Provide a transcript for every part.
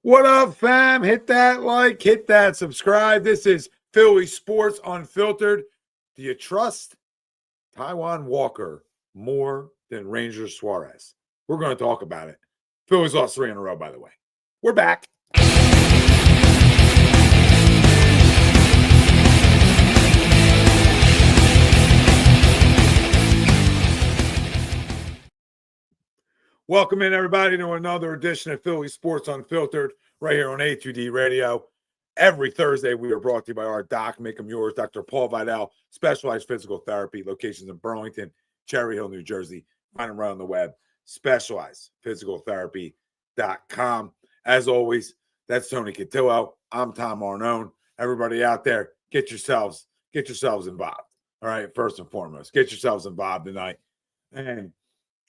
What up, fam? Hit that like, hit that subscribe. This is Philly Sports Unfiltered. Do you trust Taijuan Walker more than Ranger Suarez? We're going to talk about it. Phillies lost 3 in a row, by the way. We're back. Welcome in, everybody, to another edition of Philly Sports Unfiltered right here on A2D Radio. Every Thursday, we are brought to you by our doc, make them yours, Dr. Paul Vidal, Specialized Physical Therapy, locations in Burlington, Cherry Hill, New Jersey. Find them right on the web, specializedphysicaltherapy.com. As always, that's Tony Cutillo. I'm Tom Arnone. Everybody out there, get yourselves involved. All right, first and foremost, get yourselves involved tonight. And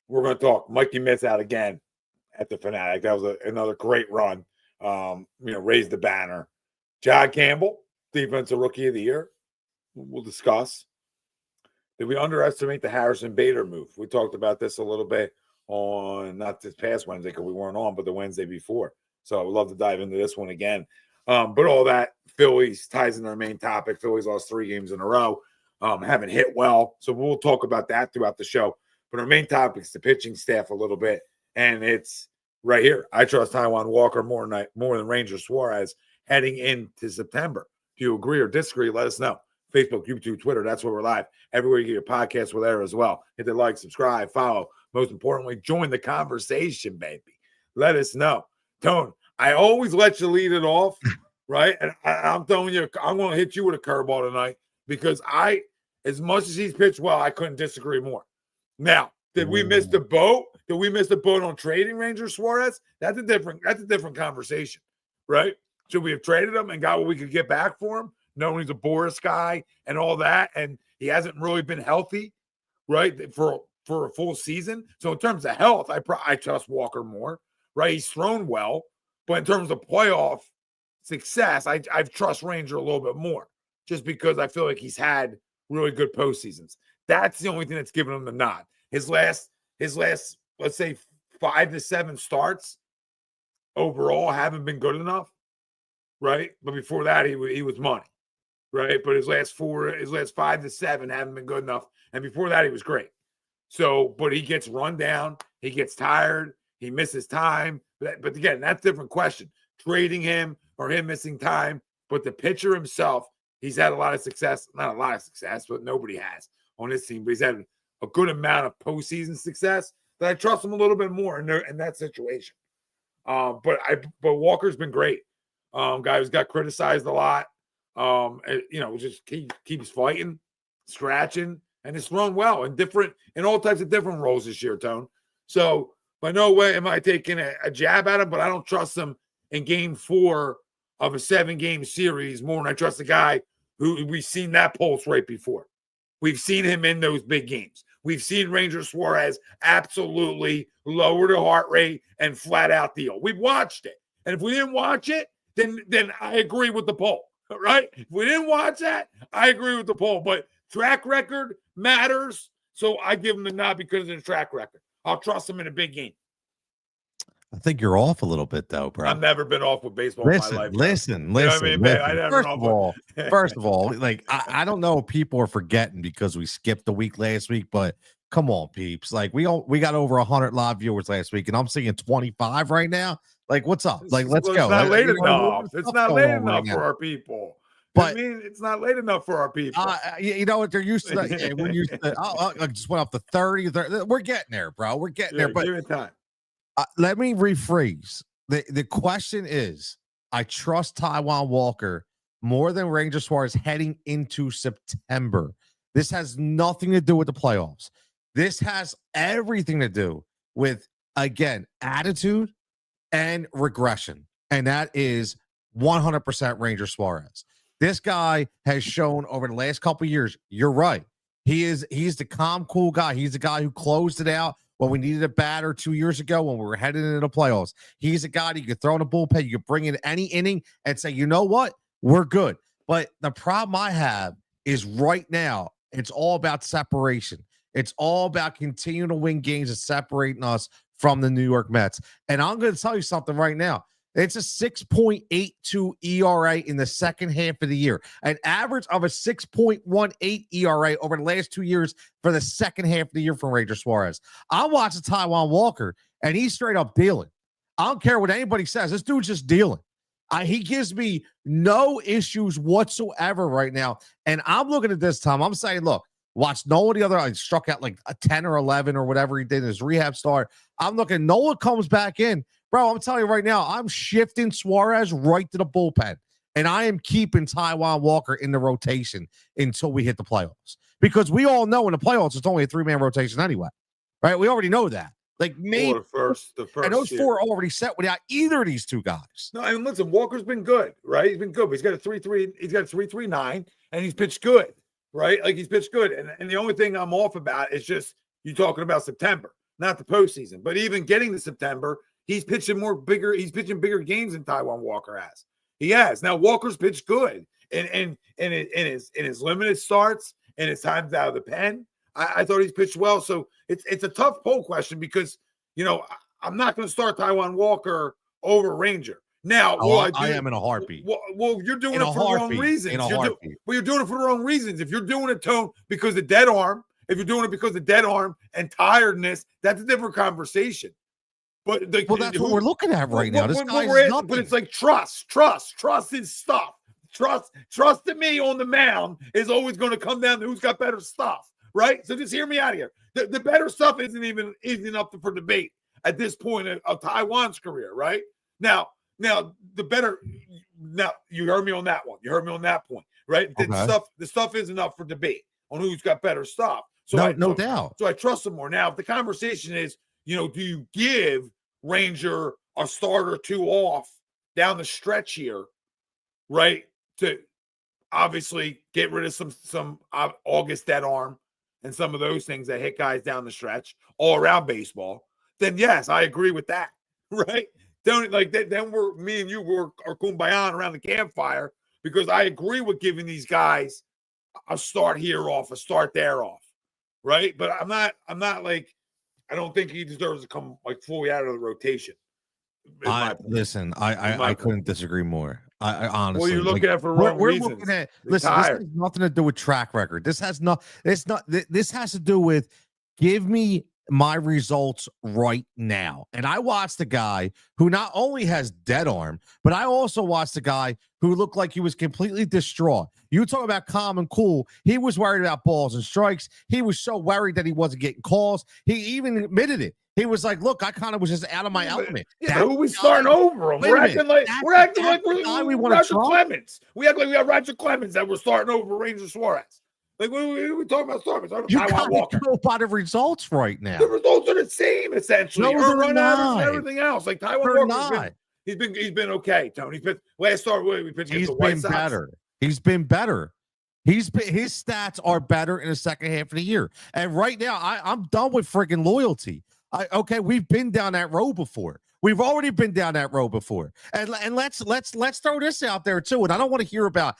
we're going to talk Mikey Mitts out again at the Fanatic. That was another great run. Raised the banner. John Campbell, Defensive Rookie of the Year. We'll discuss. Did we underestimate the Harrison Bader move? We talked about this a little bit on, not this past Wednesday because we weren't on, but the Wednesday before. So I would love to dive into this one again. But all that, Phillies ties in our main topic. Phillies lost 3 games in a row. Haven't hit well. So we'll talk about that throughout the show. But our main topic is the pitching staff a little bit, and it's right here. I trust Taijuan Walker more than Ranger Suarez heading into September. Do you agree or disagree? Let us know. Facebook, YouTube, Twitter, that's where we're live. Everywhere you get your podcasts, we're there as well. Hit the like, subscribe, follow. Most importantly, join the conversation, baby. Let us know. Tone, I always let you lead it off, right? And I'm telling you, I'm going to hit you with a curveball tonight because as much as he's pitched well, I couldn't disagree more. Now, did we miss the boat? Did we miss the boat on trading Ranger Suarez? That's a different conversation, right? Should we have traded him and got what we could get back for him, knowing he's a Boris guy and all that, and he hasn't really been healthy, right, for a full season? So in terms of health, I trust Walker more, right? He's thrown well, but in terms of playoff success, I trust Ranger a little bit more, just because I feel like he's had really good postseasons. That's the only thing that's given him the nod. His last, let's say 5 to 7 starts overall haven't been good enough, right? But before that, he was money, right? But his last 5 to 7 haven't been good enough, and before that, he was great. So, but he gets run down, he gets tired, he misses time. But again, that's a different question. Trading him or him missing time, but the pitcher himself, he's had a lot of success. Not a lot of success, but nobody has on this team. But he's had a good amount of postseason success that I trust him a little bit more in that situation. But Walker's been great. Guy who's got criticized a lot. Just keeps fighting, scratching, and it's thrown well in all types of different roles this year, Tone. So by no way am I taking a jab at him, but I don't trust him in game 4 of a 7-game series more than I trust the guy who we've seen that pulse right before. We've seen him in those big games. We've seen Ranger Suarez absolutely lower the heart rate and flat out deal. We've watched it. And if we didn't watch it, then I agree with the poll, right? If we didn't watch that, I agree with the poll. But track record matters, so I give him the nod because of the track record. I'll trust him in a big game. I think you're off a little bit, though, bro. I've never been off with baseball in my life. Listen. You know what I mean, man? I never First of all, like I don't know if people are forgetting because we skipped the week last week, but come on, peeps. Like we got over 100 live viewers last week, and I'm seeing 25 right now. Like, what's up? Like, let's go. It's not late enough. It's not late enough for our people. But it's not late enough for our people. You know what they're used to? We're used to. I just went up to 30. We're getting there, bro. We're getting there. But give it time. Let me rephrase. The question is, I trust Taijuan Walker more than Ranger Suarez heading into September. This has nothing to do with the playoffs. This has everything to do with, again, attitude and regression. And that is 100% Ranger Suarez. This guy has shown over the last couple of years, you're right. He's the calm, cool guy. He's the guy who closed it out when we needed a batter 2 years ago when we were heading into the playoffs. He's a guy that you could throw in a bullpen. You could bring in any inning and say, you know what? We're good. But the problem I have is right now, it's all about separation. It's all about continuing to win games and separating us from the New York Mets. And I'm going to tell you something right now. It's a 6.82 ERA in the second half of the year, an average of a 6.18 ERA over the last 2 years for the second half of the year from Ranger Suarez. I'm watching Taijuan Walker, and he's straight up dealing. I don't care what anybody says. This dude's just dealing. He gives me no issues whatsoever right now. And I'm looking at this, Tom. I'm saying, look, watch Noah the other. I struck out like a 10 or 11 or whatever he did in his rehab start. I'm looking, Noah comes back in. Bro, I'm telling you right now, I'm shifting Suarez right to the bullpen. And I am keeping Taijuan Walker in the rotation until we hit the playoffs. Because we all know in the playoffs, it's only a 3-man rotation anyway. Right? We already know that. Like maybe the first and those four are already set without either of these two guys. No, I mean, listen, Walker's been good, right? He's been good, but he's got a 3.3, he's got a 3.39, and he's pitched good, right? Like he's pitched good. And the only thing I'm off about is just you talking about September, not the postseason. But even getting to September, he's pitching bigger games than Taijuan Walker has. He has. Now Walker's pitched good in his limited starts and his times out of the pen. I thought he's pitched well. So it's a tough poll question because, you know, I'm not going to start Taijuan Walker over Ranger. Now, I am in a heartbeat. Well, you're doing it for the wrong reasons. You're doing it for the wrong reasons. If you're doing it, Tone, because of dead arm, if you're doing it because of dead arm and tiredness, that's a different conversation. But that's what we're looking at right now. This guy's nothing. But it's like trust is stuff. Trust in me on the mound is always going to come down to who's got better stuff. Right, so just hear me out here. The better stuff isn't up for debate at this point of Taijuan's career. Right now, the better. Now you heard me on that one. You heard me on that point. Right, okay. The stuff isn't up for debate on who's got better stuff. So no doubt. So I trust him more. Now, if the conversation is, you know, do you give Ranger a start or two off down the stretch here, right, to obviously get rid of some August dead arm and some of those things that hit guys down the stretch all around baseball, then yes, I agree with that, right? Then me and you are kumbaya around the campfire because I agree with giving these guys a start here off, a start there off, right? But I'm not like, I don't think he deserves to come like fully out of the rotation. I couldn't disagree more. I honestly. Well, you're looking at for wrong reasons. Looking at this has nothing to do with track record. This has to do with give me my results right now. And I watched a guy who not only has dead arm, but I also watched a guy who looked like he was completely distraught. You talk about calm and cool. He was worried about balls and strikes. He was so worried that he wasn't getting calls. He even admitted it. He was like, "Look, I kind of was just out of my element." Yeah, who we starting over him? We're acting like we're Roger Clemens. We act like we have Roger Clemens that we're starting over Ranger Suarez. Like we talking about starting. You can't go by the results right now. The results are the same essentially. No, run out and everything else. Like Taijuan Walker, he's been okay. Tony, last start we pitched against the White Sox. He's been better. His stats are better in the second half of the year. And right now, I'm done with freaking loyalty. We've been down that road before. We've already been down that road before. And let's throw this out there too. And I don't want to hear about,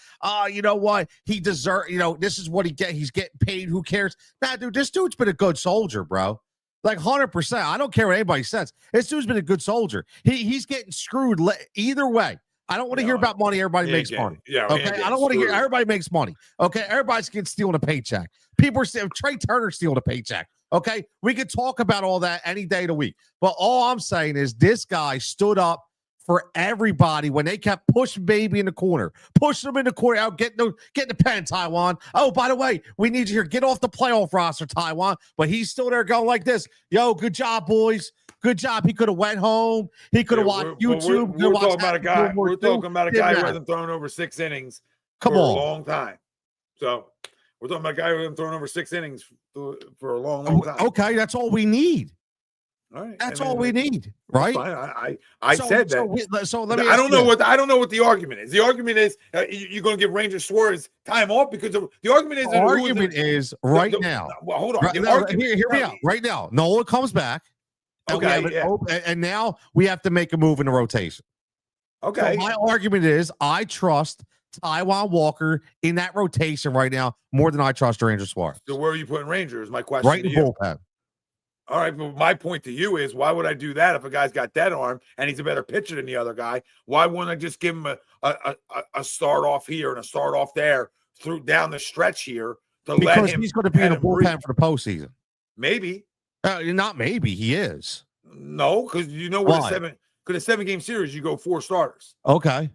you know what, he deserves, you know, this is what he get. He's getting paid. Who cares? Nah, dude, this dude's been a good soldier, bro. Like 100%. I don't care what anybody says. This dude's been a good soldier. He's getting screwed either way. I don't want to hear about money. Everybody makes money. Yeah. Okay. I don't want to hear everybody makes money. Okay. Everybody's getting stealing a paycheck. People are stealing. Trey Turner stealing a paycheck. Okay. We could talk about all that any day of the week. But all I'm saying is this guy stood up for everybody when they kept pushing baby in the corner, pushing him in the corner out, get the pen, Taijuan. Oh, by the way, we need you here. Get off the playoff roster, Taijuan. But he's still there going like this. Yo, good job, boys. Good job. He could have went home. He could have watched YouTube. We're talking about a guy. We're talking about a guy who hasn't thrown over 6 innings for a long time. So we're talking about a guy who hasn't thrown over 6 innings for a long time. Okay, that's all we need. All right, that's all we need, right? I said that. So let me. I don't know what the argument is. The argument is you're going to give Ranger Suarez time off because the argument is. The argument is right now. Well, hold on. Hear me out. Right now, Nola comes back. Okay. And now we have to make a move in the rotation. Okay. So my argument is I trust Taijuan Walker in that rotation right now more than I trust Ranger Suarez. So where are you putting Ranger? Is my question. Right in the bullpen. All right, but my point to you is, why would I do that if a guy's got dead arm and he's a better pitcher than the other guy? Why wouldn't I just give him a start off here and a start off there through down the stretch here to Because let him? he's going to be in the bullpen breathe? for the postseason. Maybe. Not maybe. He is. No, because you know what a 7-game series, you go 4 starters. Okay.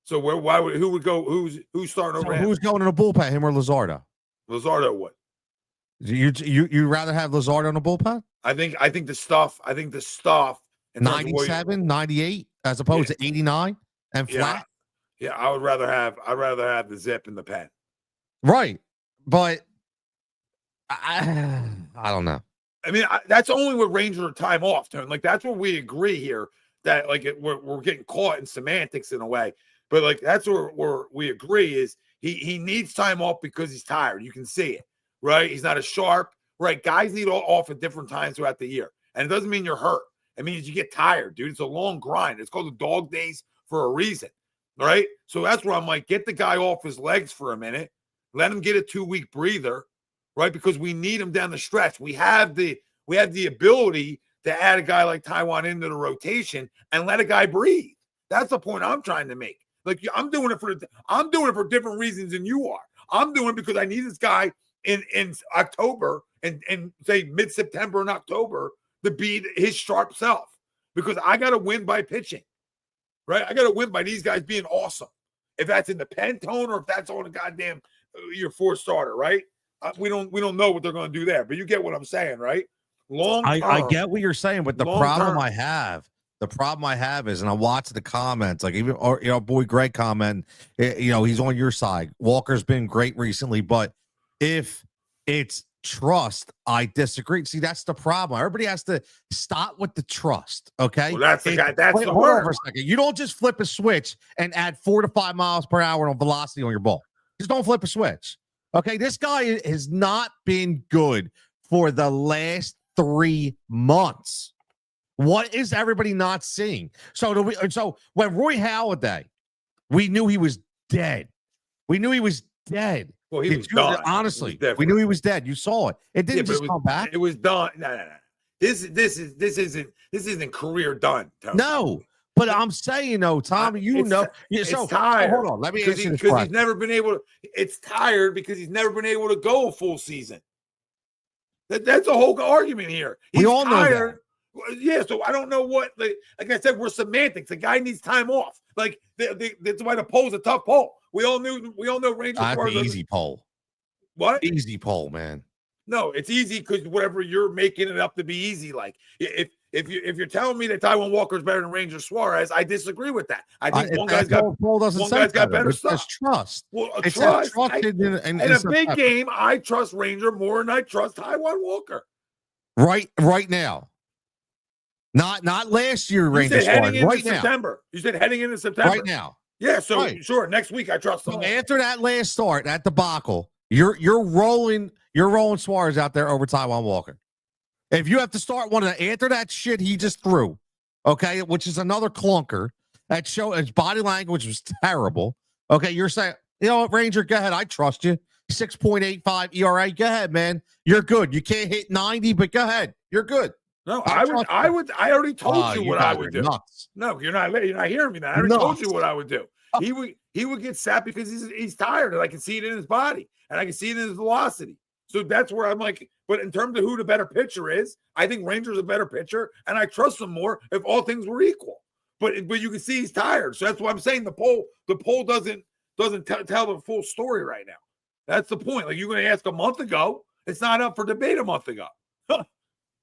So who would go? Who's starting over him? Who's going in the bullpen? Him or Luzardo? Luzardo would. You rather have Luzardo in the bullpen? I think the stuff. 97, 98, as opposed to 89 and flat. Yeah, I'd rather have the zip in the pen. Right, but I don't know. I mean, that's only with Ranger time off, Tone. Like, that's what we agree here, that like we're getting caught in semantics in a way. But like, that's where we agree is he needs time off because he's tired. You can see it, right? He's not as sharp, right? Guys need off at different times throughout the year, and it doesn't mean you're hurt. It means you get tired, dude. It's a long grind. It's called the dog days for a reason, right? So that's where I'm like, get the guy off his legs for a minute, let him get a 2-week breather, right? Because we need him down the stretch. We have the ability to add a guy like Taijuan into the rotation and let a guy breathe. That's the point I'm trying to make. Like, I'm doing it for different reasons than you are. I'm doing it because I need this guy in October and say mid-September and October to be his sharp self, because I got to win by pitching, right? I got to win by these guys being awesome. If that's in the pen tone or if that's on a goddamn your 4th starter, right? We don't know what they're going to do there, but you get what I'm saying, right? Long term, I get what you're saying, but the problem I have is, and I watch the comments, like even boy Greg comment, he's on your side. Walker's been great recently, but if it's trust, I disagree. See, that's the problem. Everybody has to stop with the trust. Okay, well, that's the guy. That's the word. For a second. You don't just flip a switch and add 4 to 5 miles per hour on velocity on your ball. Just don't flip a switch. Okay, this guy has not been good for the last 3 months. What is everybody not seeing? So when Roy Halladay, we knew he was dead. We knew he was dead. Well, he was done. Honestly, we knew he was dead. You saw it. It didn't just come back. It was done. No. This isn't career done, Tony. No. But I'm saying, Tommy, it's tired. Hold on, let me answer this because he's never been able to. It's tired because he's never been able to go a full season. That's a whole argument here. We all know that. Yeah, so I don't know what. Like I said, we're semantics. The guy needs time off. Like that's why the poll's a tough poll. We all know Ranger Suarez. Easy poll. What? Easy poll, man. No, it's easy because whatever you're making it up to be easy. Like if you're telling me that Taijuan Walker is better than Ranger Suarez, I disagree with that. I think one guy's got better stuff. It's trust. Well, it's trust. In a big game, I trust Ranger more than I trust Taijuan Walker. Right now. Not last year, Ranger Suarez. Right now. September. You said heading into September. Right now. Yeah, so sure. Next week I trust him. So after that last start, that debacle, you're rolling Suarez out there over Taijuan Walker. If you have to start one after that shit he just threw, okay, which is another clunker, that show his body language was terrible. Okay, you're saying, you know what, Ranger, go ahead. I trust you. 6.85 ERA. Go ahead, man. You're good. You can't hit 90, but go ahead. You're good. No, I already told you what I would do. Nuts. No, you're not hearing me now. I already told you what I would do. He would get sapped because he's tired, and I can see it in his body, and I can see it in his velocity. So that's where I'm like, but in terms of who the better pitcher is, I think Ranger's a better pitcher, and I trust him more if all things were equal. But you can see he's tired. So that's why I'm saying the poll doesn't tell the full story right now. That's the point. Like, you're going to ask a month ago, it's not up for debate a month ago.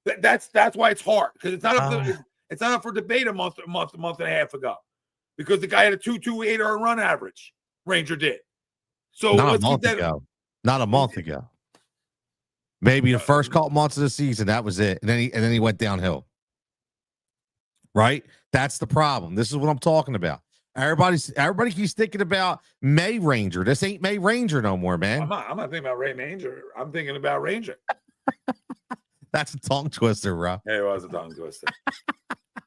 That's why it's hard, because it's not up for debate a month and a half ago, because the guy had a 2.28 run average. Ranger did. So not a month ago. Maybe the first couple months of the season, that was it, and then he went downhill. Right? That's the problem. This is what I'm talking about. Everybody keeps thinking about May Ranger. This ain't May Ranger no more, man. I'm not thinking about Ray Ranger. I'm thinking about Ranger. That's a tongue twister, bro. Yeah, it was a tongue twister.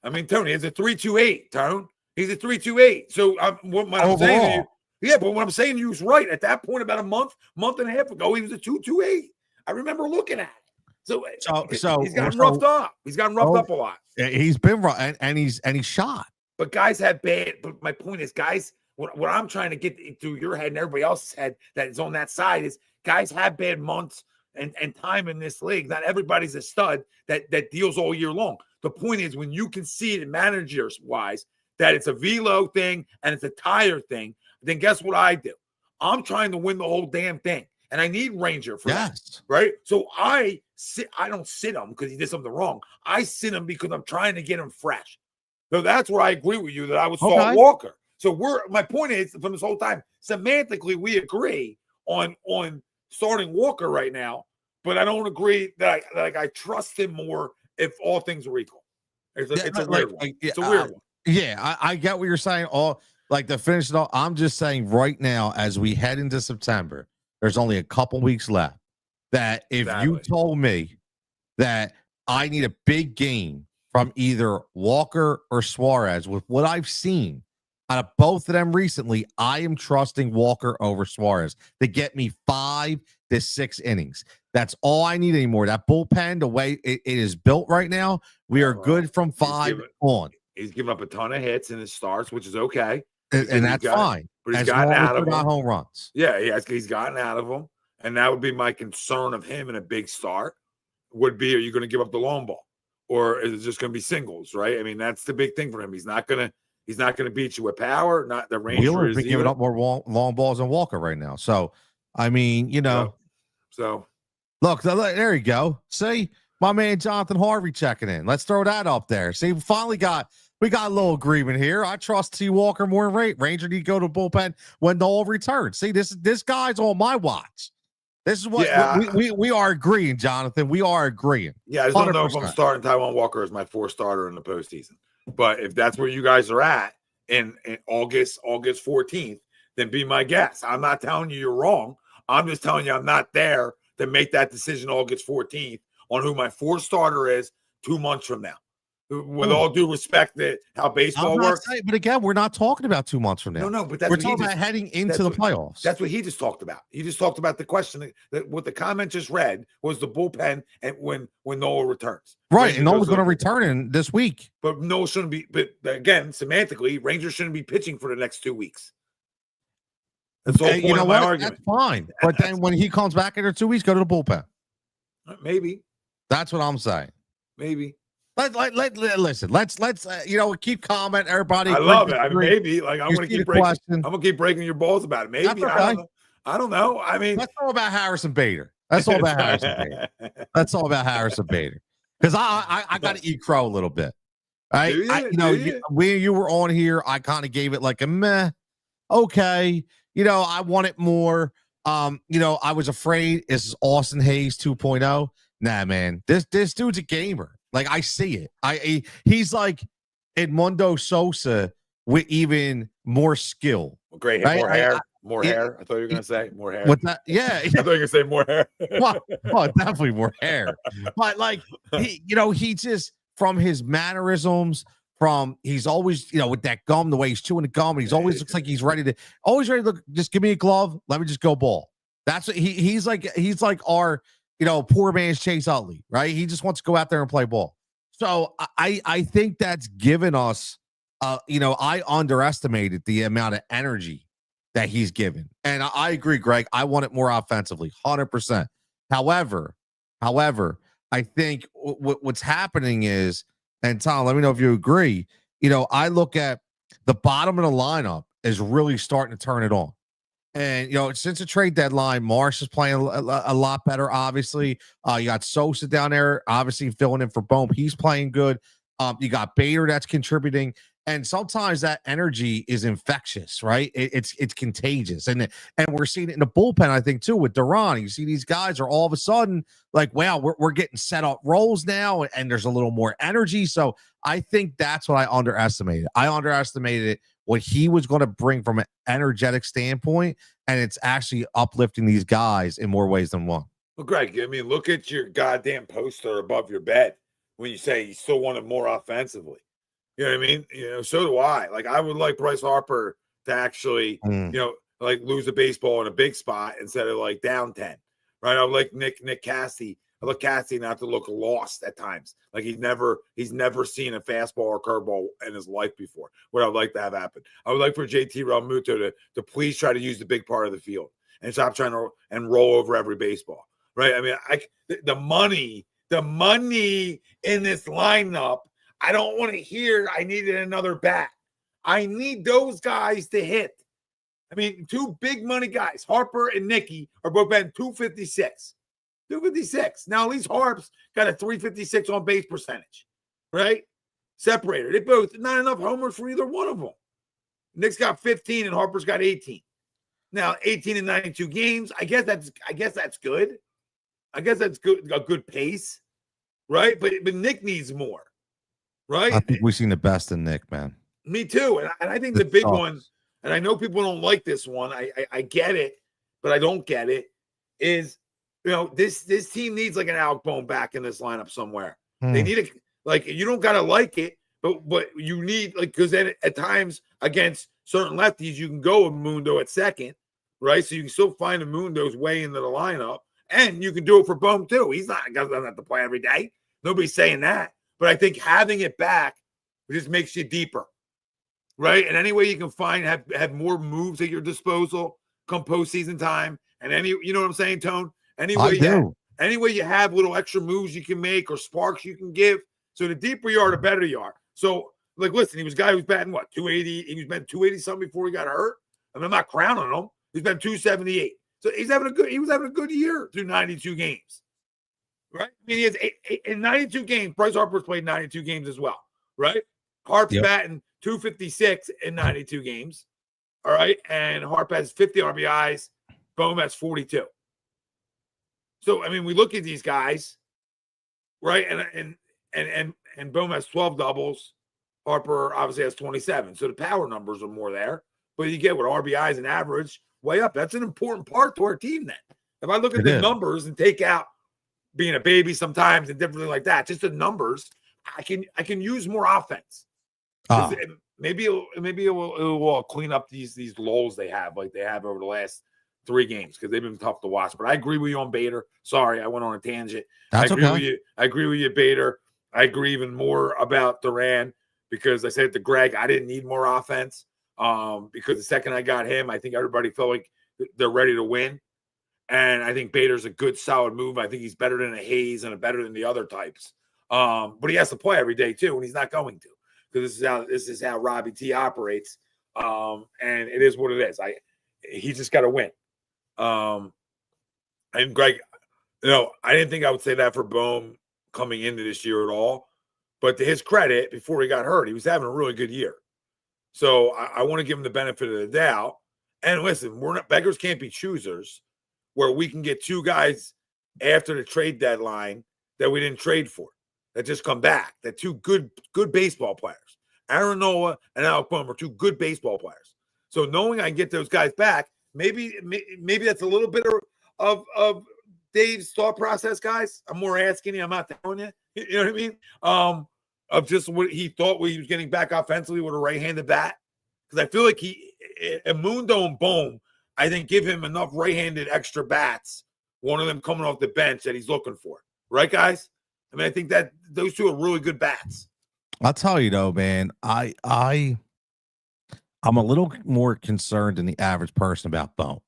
I mean, Tony, it's a 3.28, Tone. He's a 3.28. So what I'm saying to you, yeah, but what I'm saying to you is right. At that point, about a month and a half ago, he was a 2.28. I remember looking at it. So So he's gotten roughed up. He's gotten roughed up a lot. He's been rough, and he's shot. But guys have bad. But my point is, guys, what I'm trying to get through your head and everybody else's head that is on that side is guys have bad months and time in this league. Not everybody's a stud that deals all year long. The point is, when you can see it managers wise that it's a velo thing and it's a tire thing, then guess what I do? I'm trying to win the whole damn thing. And I need Ranger for that, right? So I don't sit him because he did something wrong. I sit him because I'm trying to get him fresh. So that's where I agree with you that I would start Walker. So my point is, from this whole time, semantically, we agree on starting Walker right now, but I don't agree that I trust him more if all things are equal. It's a weird one. It's a weird one. Yeah, I get what you're saying. To finish it all, I'm just saying right now, as we head into September, there's only a couple weeks left. That if you told me that I need a big game from either Walker or Suarez, with what I've seen out of both of them recently, I am trusting Walker over Suarez to get me 5 to 6 innings. That's all I need anymore. That bullpen, the way it is built right now, we are good from 5 on. He's given up a ton of hits in his starts, which is okay. And that's fine. But he's gotten out of them. Home runs. Yeah, he's gotten out of them. And that would be my concern of him in a big start would be, are you going to give up the long ball? Or is it just going to be singles, right? I mean, that's the big thing for him. He's not going to beat you with power. Not the Ranger. Wheeler's been giving up more long balls than Walker right now. So, I mean, So look, there you go. See, my man Jonathan Harvey checking in. Let's throw that up there. See, we got a little agreement here. I trust T. Walker more than Ranger. Need to go to bullpen when Noel returns. See, this guy's on my watch. This is what we are agreeing, Jonathan. We are agreeing. Yeah, I just don't know if I'm starting Taijuan Walker as my 4th starter in the postseason. But if that's where you guys are at in August 14th, then be my guest. I'm not telling you you're wrong. I'm just telling you I'm not there to make that decision August 14th on who my 4th starter is 2 months from now. With all due respect, that how baseball works. But again, we're not talking about 2 months from now. No, but we're talking about heading into the playoffs. That's what he just talked about. He just talked about the question that what the comment just read was the bullpen and when Noah returns. Right, and Noah's going to return in this week. But Noah shouldn't be. But again, semantically, Rangers shouldn't be pitching for the next 2 weeks. That's the whole point of my argument. That's fine. But then when he comes back in 2 weeks, go to the bullpen. Maybe. That's what I'm saying. Maybe. Listen. Let's keep comment. Everybody, I love it. I mean, maybe I'm going to keep breaking your balls about it. Maybe I don't know. I mean, that's all about Harrison Bader. That's all about Harrison Bader. Because I got to eat crow a little bit. Right? When you were on here, I kind of gave it like a meh. Okay, I wanted more. I was afraid this is Austin Hayes 2.0. Nah, man, this dude's a gamer. Like, I see it. He's like Edmundo Sosa with even more skill. Great hair, right? More hair. I thought you were going to say more hair. What's that? Yeah. I thought you were going to say more hair. well, definitely more hair. But like, he just, from his mannerisms, he's always, with that gum, the way he's chewing the gum, and he's always looks like he's ready to look, just give me a glove. Let me just go ball. That's what he's like our, poor man's Chase Utley, right? He just wants to go out there and play ball. So I think that's given us, I underestimated the amount of energy that he's given. And I agree, Greg. I want it more offensively, 100%. However, I think what's happening is, and Tom, let me know if you agree, I look at the bottom of the lineup is really starting to turn it on. And, since the trade deadline, Marsh is playing a lot better, obviously. You got Sosa down there, obviously filling in for Bohm. He's playing good. You got Bader that's contributing. And sometimes that energy is infectious, right? It's contagious. And we're seeing it in the bullpen, I think, too, with Duran. You see these guys are all of a sudden like, wow, we're getting set up roles now, and there's a little more energy. So I think that's what I underestimated. I underestimated what he was going to bring from an energetic standpoint, and it's actually uplifting these guys in more ways than one. Well, Greg, I mean, look at your goddamn poster above your bed when you say you still want it more offensively. You know what I mean? So do I. Like, I would like Bryce Harper to actually, lose a baseball in a big spot instead of like down 10, right? I would like Nick Cassidy I look Cassie not to look lost at times. Like he's never seen a fastball or curveball in his life before. What I'd like to have happen. I would like for JT Realmuto to please try to use the big part of the field and stop trying to and roll over every baseball. Right? I mean, the money in this lineup, I don't want to hear I needed another bat. I need those guys to hit. I mean, two big money guys, Harper and Nicky, are both batting 256. 256. Now, at least Harp's got a 356 on base percentage, right? Separated. They both, not enough homers for either one of them. Nick's got 15 and Harper's got 18. Now, 18 in 92 games. I guess that's good. I guess that's good, a good pace, right? But Nick needs more, right? I think we've seen the best in Nick, man. Me too. And I think the big one, and I know people don't like this one. I get it, but I don't get it, is, you know, this team needs like an Alec Bohm back in this lineup somewhere. They need you don't got to like it, but you need, like, because then at times against certain lefties, you can go with Mundo at second, right? So you can still find a Mundo's way into the lineup, and you can do it for Bohm too. He doesn't have to play every day. Nobody's saying that. But I think having it back just makes you deeper, right? And any way you can find, have more moves at your disposal come postseason time. And you know what I'm saying, Tone? Any way you have little extra moves you can make or sparks you can give. So the deeper you are, the better you are. So, like, listen, he was a guy who was batting, 280? He was batting 280 something before he got hurt. I mean, I'm not crowning him. He's been 278. So he was having a good year through 92 games. Right? I mean, he has in 92 games. Bryce Harper's played 92 games as well, right? Harp's batting 256 in 92 games. All right. And Harp has 50 RBIs. Bohm has 42. So, I mean, we look at these guys, right? And Bohm has 12 doubles. Harper obviously has 27. So the power numbers are more there. But you get with RBIs and average way up. That's an important part to our team then. If I look at the numbers and take out being a baby sometimes and different like that, just the numbers, I can use more offense. Maybe it will clean up these lulls they have, like they have over the last 3 games, because they've been tough to watch. But I agree with you on Bader. Sorry, I went on a tangent. I agree with you, Bader. I agree even more about Duran, because I said to Greg, I didn't need more offense. Because the second I got him, I think everybody felt like they're ready to win. And I think Bader's a good, solid move. I think he's better than a Hayes and better than the other types. But he has to play every day too, and he's not going to, because this is how Robbie T operates. And it is what it is. He just got to win. And Greg, I didn't think I would say that for Bohm coming into this year at all. But to his credit, before he got hurt, he was having a really good year. So I want to give him the benefit of the doubt. And listen, beggars can't be choosers, where we can get 2 guys after the trade deadline that we didn't trade for, that just come back. That 2 good baseball players. Arnone and Alec Bohm are 2 good baseball players. So knowing I can get those guys back, maybe that's a little bit of Dave's thought process, guys. I'm more asking you. I'm not telling you. You know what I mean? Of just what he thought he was getting back offensively with a right-handed bat. Because I feel like Mundo and Bohm, I think, give him enough right-handed extra bats, one of them coming off the bench, that he's looking for. Right, guys? I mean, I think that those 2 are really good bats. I'll tell you though, man, I'm a little more concerned than the average person about Bohm.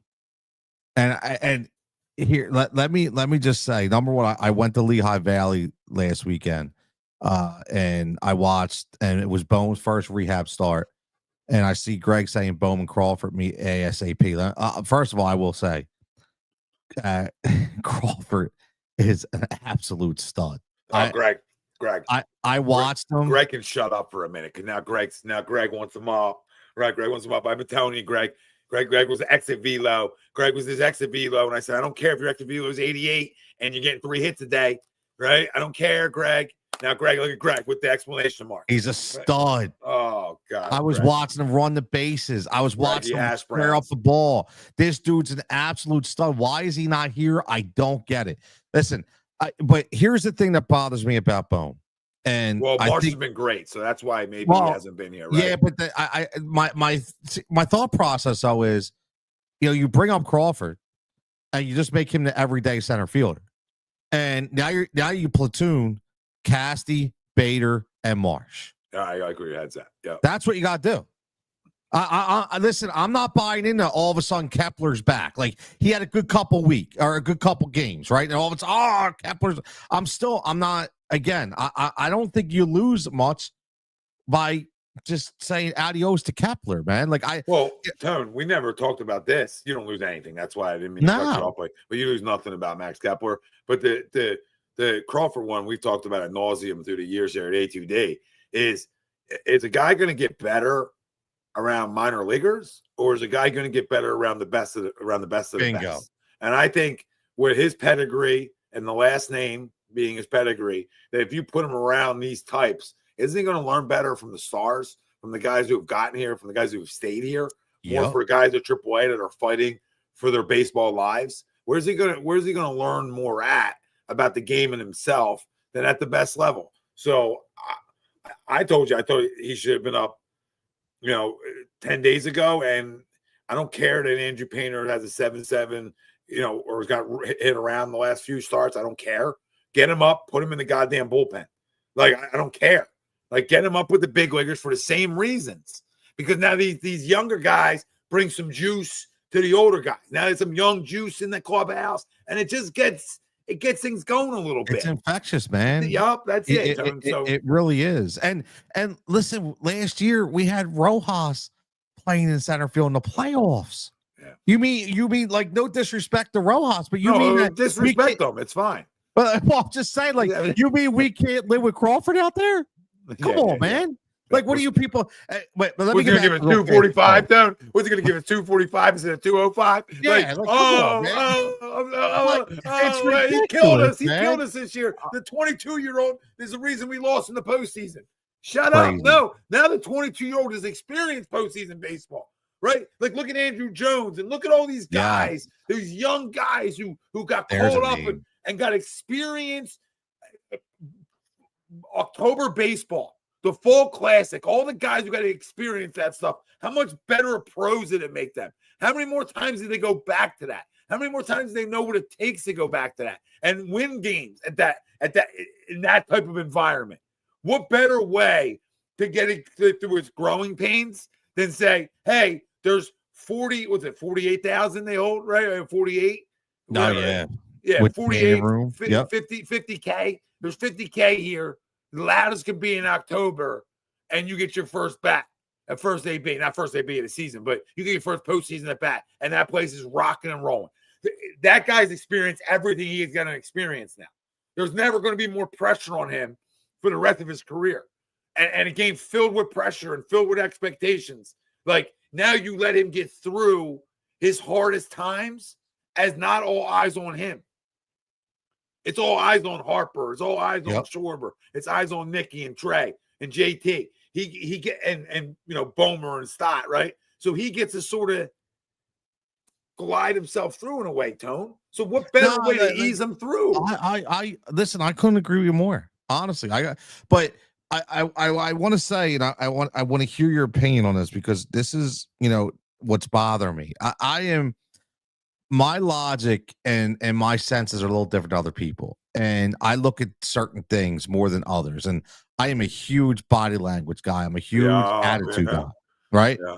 And here, let me just say, number one, I went to Lehigh Valley last weekend, and I watched, and it was Bohm's first rehab start. And I see Greg saying Bohm and Crawford meet ASAP. First of all, I will say, Crawford is an absolute stud. Greg. I watched him. Greg can shut up for a minute, because now Greg wants him up. Right, Greg wants him up. I've been telling you, Greg was exit velo. Greg was his exit velo, and I said, I don't care if your exit velo is 88 and you're getting 3 hits a day, right? I don't care, Greg. Now, Greg, look at Greg with the exclamation mark. He's a stud. Oh, God. I was watching him run the bases. I was watching him square up the ball. This dude's an absolute stud. Why is he not here? I don't get it. Listen, but here's the thing that bothers me about Bohm. And Marsh has been great, so that's why maybe he hasn't been here. Right? Yeah, but my thought process though is, you bring up Crawford, and you just make him the everyday center fielder. And now you platoon Casty, Bader, and Marsh. I like where your head's at. Yeah. That's what you got to do. I listen, I'm not buying into all of a sudden Kepler's back. Like he had a good couple games, right? And all of a sudden, Kepler's. I'm not. Again, I don't think you lose much by just saying adios to Kepler, man. Tone, we never talked about this. You don't lose anything. That's why I didn't mean to cut you off. But you lose nothing about Max Kepler. But the Crawford one we've talked about ad nauseum through the years here at A2D is a guy going to get better around minor leaguers, or is a guy going to get better around the best of the best? And I think with his pedigree and the last name being his pedigree, that if you put him around these types, isn't he going to learn better from the stars, from the guys who have gotten here, from the guys who have stayed here, more for guys at AAA that are fighting for their baseball lives? Where's he going to learn more about the game and himself than at the best level? So I told you, I thought he should have been up 10 days ago, and I don't care that Andrew Painter has a 7.7, or has got hit around the last few starts. I don't care. Get him up, put him in the goddamn bullpen. I don't care. Get him up with the big leaguers for the same reasons, because now these younger guys bring some juice to the older guys. Now there's some young juice in the clubhouse, and it just gets things going a little bit. It's infectious, man. Yup, that's it. It really is. And listen, last year we had Rojas playing in center field in the playoffs. Yeah. You mean like no disrespect to Rojas, but you mean that disrespect them? It's fine. Well, I'm just saying, you mean we can't live with Crawford out there? Come on, man. What do you people? Wait, let me give it 245 down. What's he going to give it 245 instead of 205? Yeah, he killed us. He killed us this year. The 22-year-old is the reason we lost in the postseason. Shut up. No, now the 22-year-old has experienced postseason baseball, right? Look at Andrew Jones and look at all these guys, these young guys who got called up and got experience October baseball. The fall classic, all the guys who got to experience that stuff. How much better pros did it make them? How many more times did they go back to that? How many more times do they know what it takes to go back to that and win games in that type of environment? What better way to get it through its growing pains than say, hey, there's 48,000 they hold, right? 48. Oh, yeah. Yeah, with 48, room. 50K. There's 50K here. The loudest could be in October, and you get your first bat at first AB, not first AB of the season, but you get your first postseason at bat, and that place is rocking and rolling. That guy's experienced everything he's going to experience now. There's never going to be more pressure on him for the rest of his career. And a game filled with pressure and filled with expectations. Now you let him get through his hardest times as not all eyes on him. It's all eyes on Harper. It's all eyes on Schwarber. It's eyes on Nicky and Trey and JT. He get and Bomer and Stott, right? So he gets to sort of glide himself through in a way, Tone. So what better way to ease him through? I listen. I couldn't agree with you more. Honestly, I want to say, and I want to hear your opinion on this, because this is what's bothering me. I am. My logic and my senses are a little different to other people. And I look at certain things more than others. And I am a huge body language guy. I'm a huge attitude guy. Right? Yeah.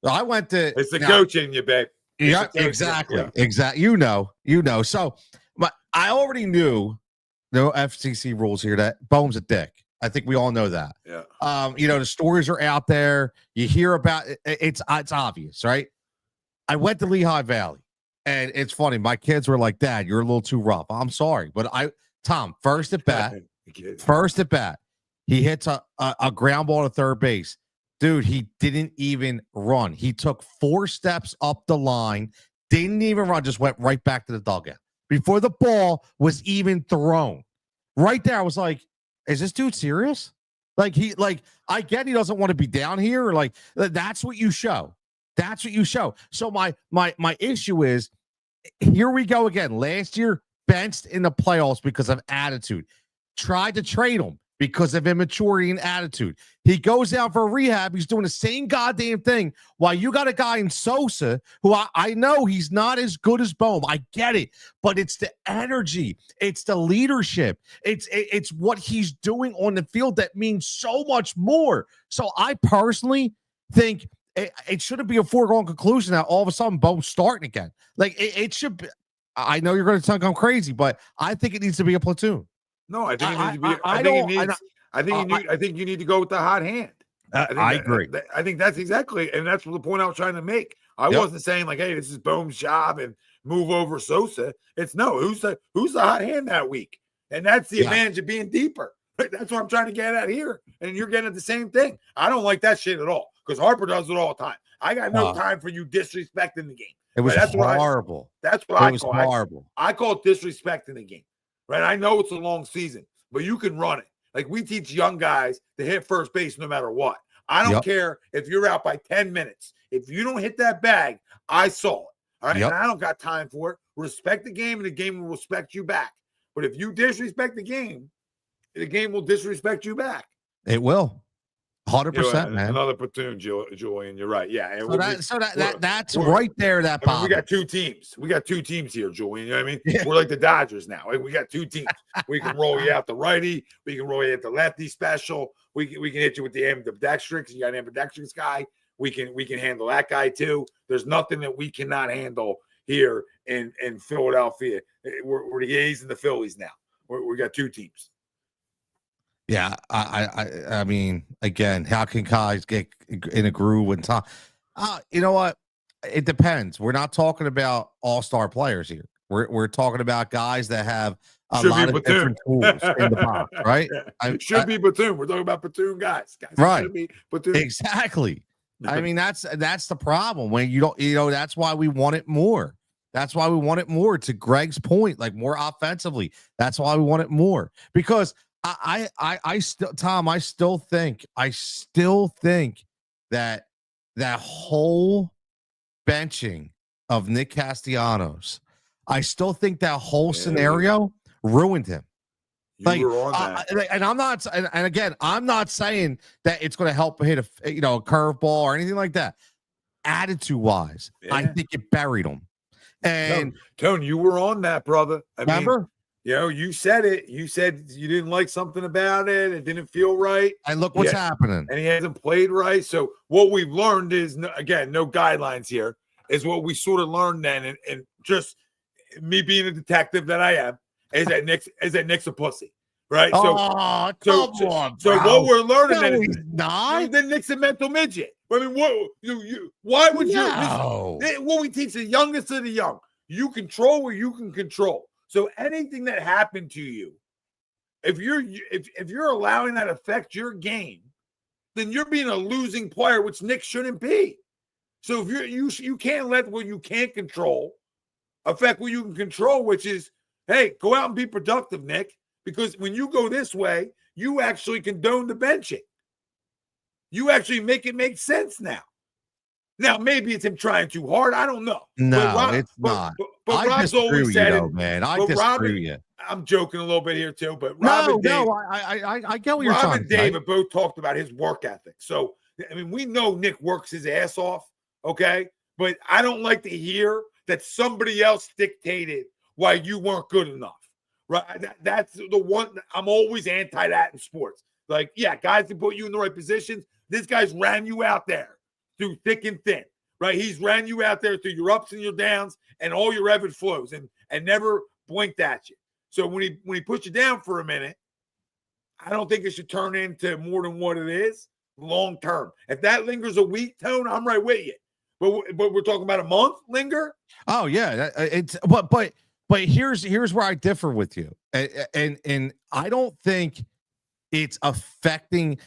I went to it's the coaching you, babe. Yeah, exactly. Yeah. Exactly. You know. So I already knew no FCC rules here that Bohm's a dick. I think we all know that. Yeah. The stories are out there. You hear about it. It's obvious, right? I went to Lehigh Valley. And it's funny. My kids were like, Dad, you're a little too rough. I'm sorry. But Tom, first at bat, he hits a ground ball to third base. Dude, he didn't even run. He took 4 steps up the line, didn't even run, just went right back to the dugout before the ball was even thrown. Right there, I was like, is this dude serious? I get he doesn't want to be down here. Or that's what you show. That's what you show. So my issue is, here we go again. Last year, benched in the playoffs because of attitude. Tried to trade him. because of immaturity and attitude. He goes out for rehab. He's doing the same goddamn thing while you got a guy in Sosa who I know he's not as good as Bohm. I get it, but it's the energy. It's the leadership. It's what he's doing on the field that means so much more. So I personally think it shouldn't be a foregone conclusion that all of a sudden Bohm's starting again. Like it should be. I know you're going to think I'm crazy, but I think it needs to be a platoon. No, I think it needs to be. I think you need to go with the hot hand. I agree. I think that's exactly, and that's the point I was trying to make. I wasn't saying like, hey, this is Bohm's job and move over Sosa. It's no, who's the hot hand that week, and that's the advantage of being deeper. That's what I'm trying to get at here, and you're getting at the same thing. I don't like that shit at all because Harper does it all the time. I got no time for you disrespecting the game. It was horrible. That's what I call horrible. I call it disrespecting the game. Right? I know it's a long season, but you can run it. Like we teach young guys to hit first base no matter what. I don't care if you're out by 10 minutes. If you don't hit that bag, I saw it. All right. And I don't got time for it. Respect the game, and the game will respect you back. But if you disrespect the game will disrespect you back. It will. 100%, man. Another platoon, Julian. You're right. Yeah. And that's right there. We got two teams. We got two teams here, Julian. You know what I mean? Yeah. We're like the Dodgers now. We got two teams. We can roll you out the righty. We can roll you out the lefty special. We can hit you with the ambidextrous. You got an ambidextrous guy. We can handle that guy too. There's nothing that we cannot handle here in Philadelphia. We're the A's and the Phillies now. We got two teams. Yeah, I mean, again, how can guys get in a groove when time? You know what? It depends. We're not talking about all-star players here. We're talking about guys that have a lot of different tools in the box, right? Should be platoon. We're talking about platoon guys right? Should be platoon. Exactly. I mean, that's the problem when you don't. That's why we want it more. That's why we want it more. To Greg's point, like more offensively. That's why we want it more because. I still think that whole benching of Nick Castellanos, I still think that whole scenario ruined him. You were on that. And I'm not, and again, I'm not saying that it's going to help hit a curveball or anything like that. Attitude wise, I think it buried him. And Tone, you were on that, brother. Remember? You said it. You said you didn't like something about it. It didn't feel right. And look what's happening. And he hasn't played right. So what we've learned is, again, no guidelines here, is what we sort of learned then. And just me being a detective that I am, is that Nick's a pussy. Right? So what we're learning then Nick's a mental midget. I mean, why would you? What we teach the youngest of the young, you control what you can control. So anything that happened to you, if you're allowing that affect your game, then you're being a losing player, which Nick shouldn't be. So if you can't let what you can't control affect what you can control, which is, hey, go out and be productive, Nick. Because when you go this way, you actually condone the benching. You actually make it make sense now. Now, maybe it's him trying too hard. I don't know. No, it's not. But Rob's always said it. Man. I disagree with you. I'm joking a little bit here too, but Rob and Dave, I get what you're saying. Rob and David both talked about his work ethic. So, I mean, we know Nick works his ass off, okay? But I don't like to hear that somebody else dictated why you weren't good enough, right? That's the one. I'm always anti that in sports. Like, yeah, guys can put you in the right positions. This guy's ran you out there through thick and thin, right? He's ran you out there through your ups and your downs and all your ebb and flows and never blinked at you. So when he puts you down for a minute, I don't think it should turn into more than what it is long term. If that lingers a week, Tone, I'm right with you. But we're talking about a month linger. Oh yeah, but here's where I differ with you, and I don't think it's affecting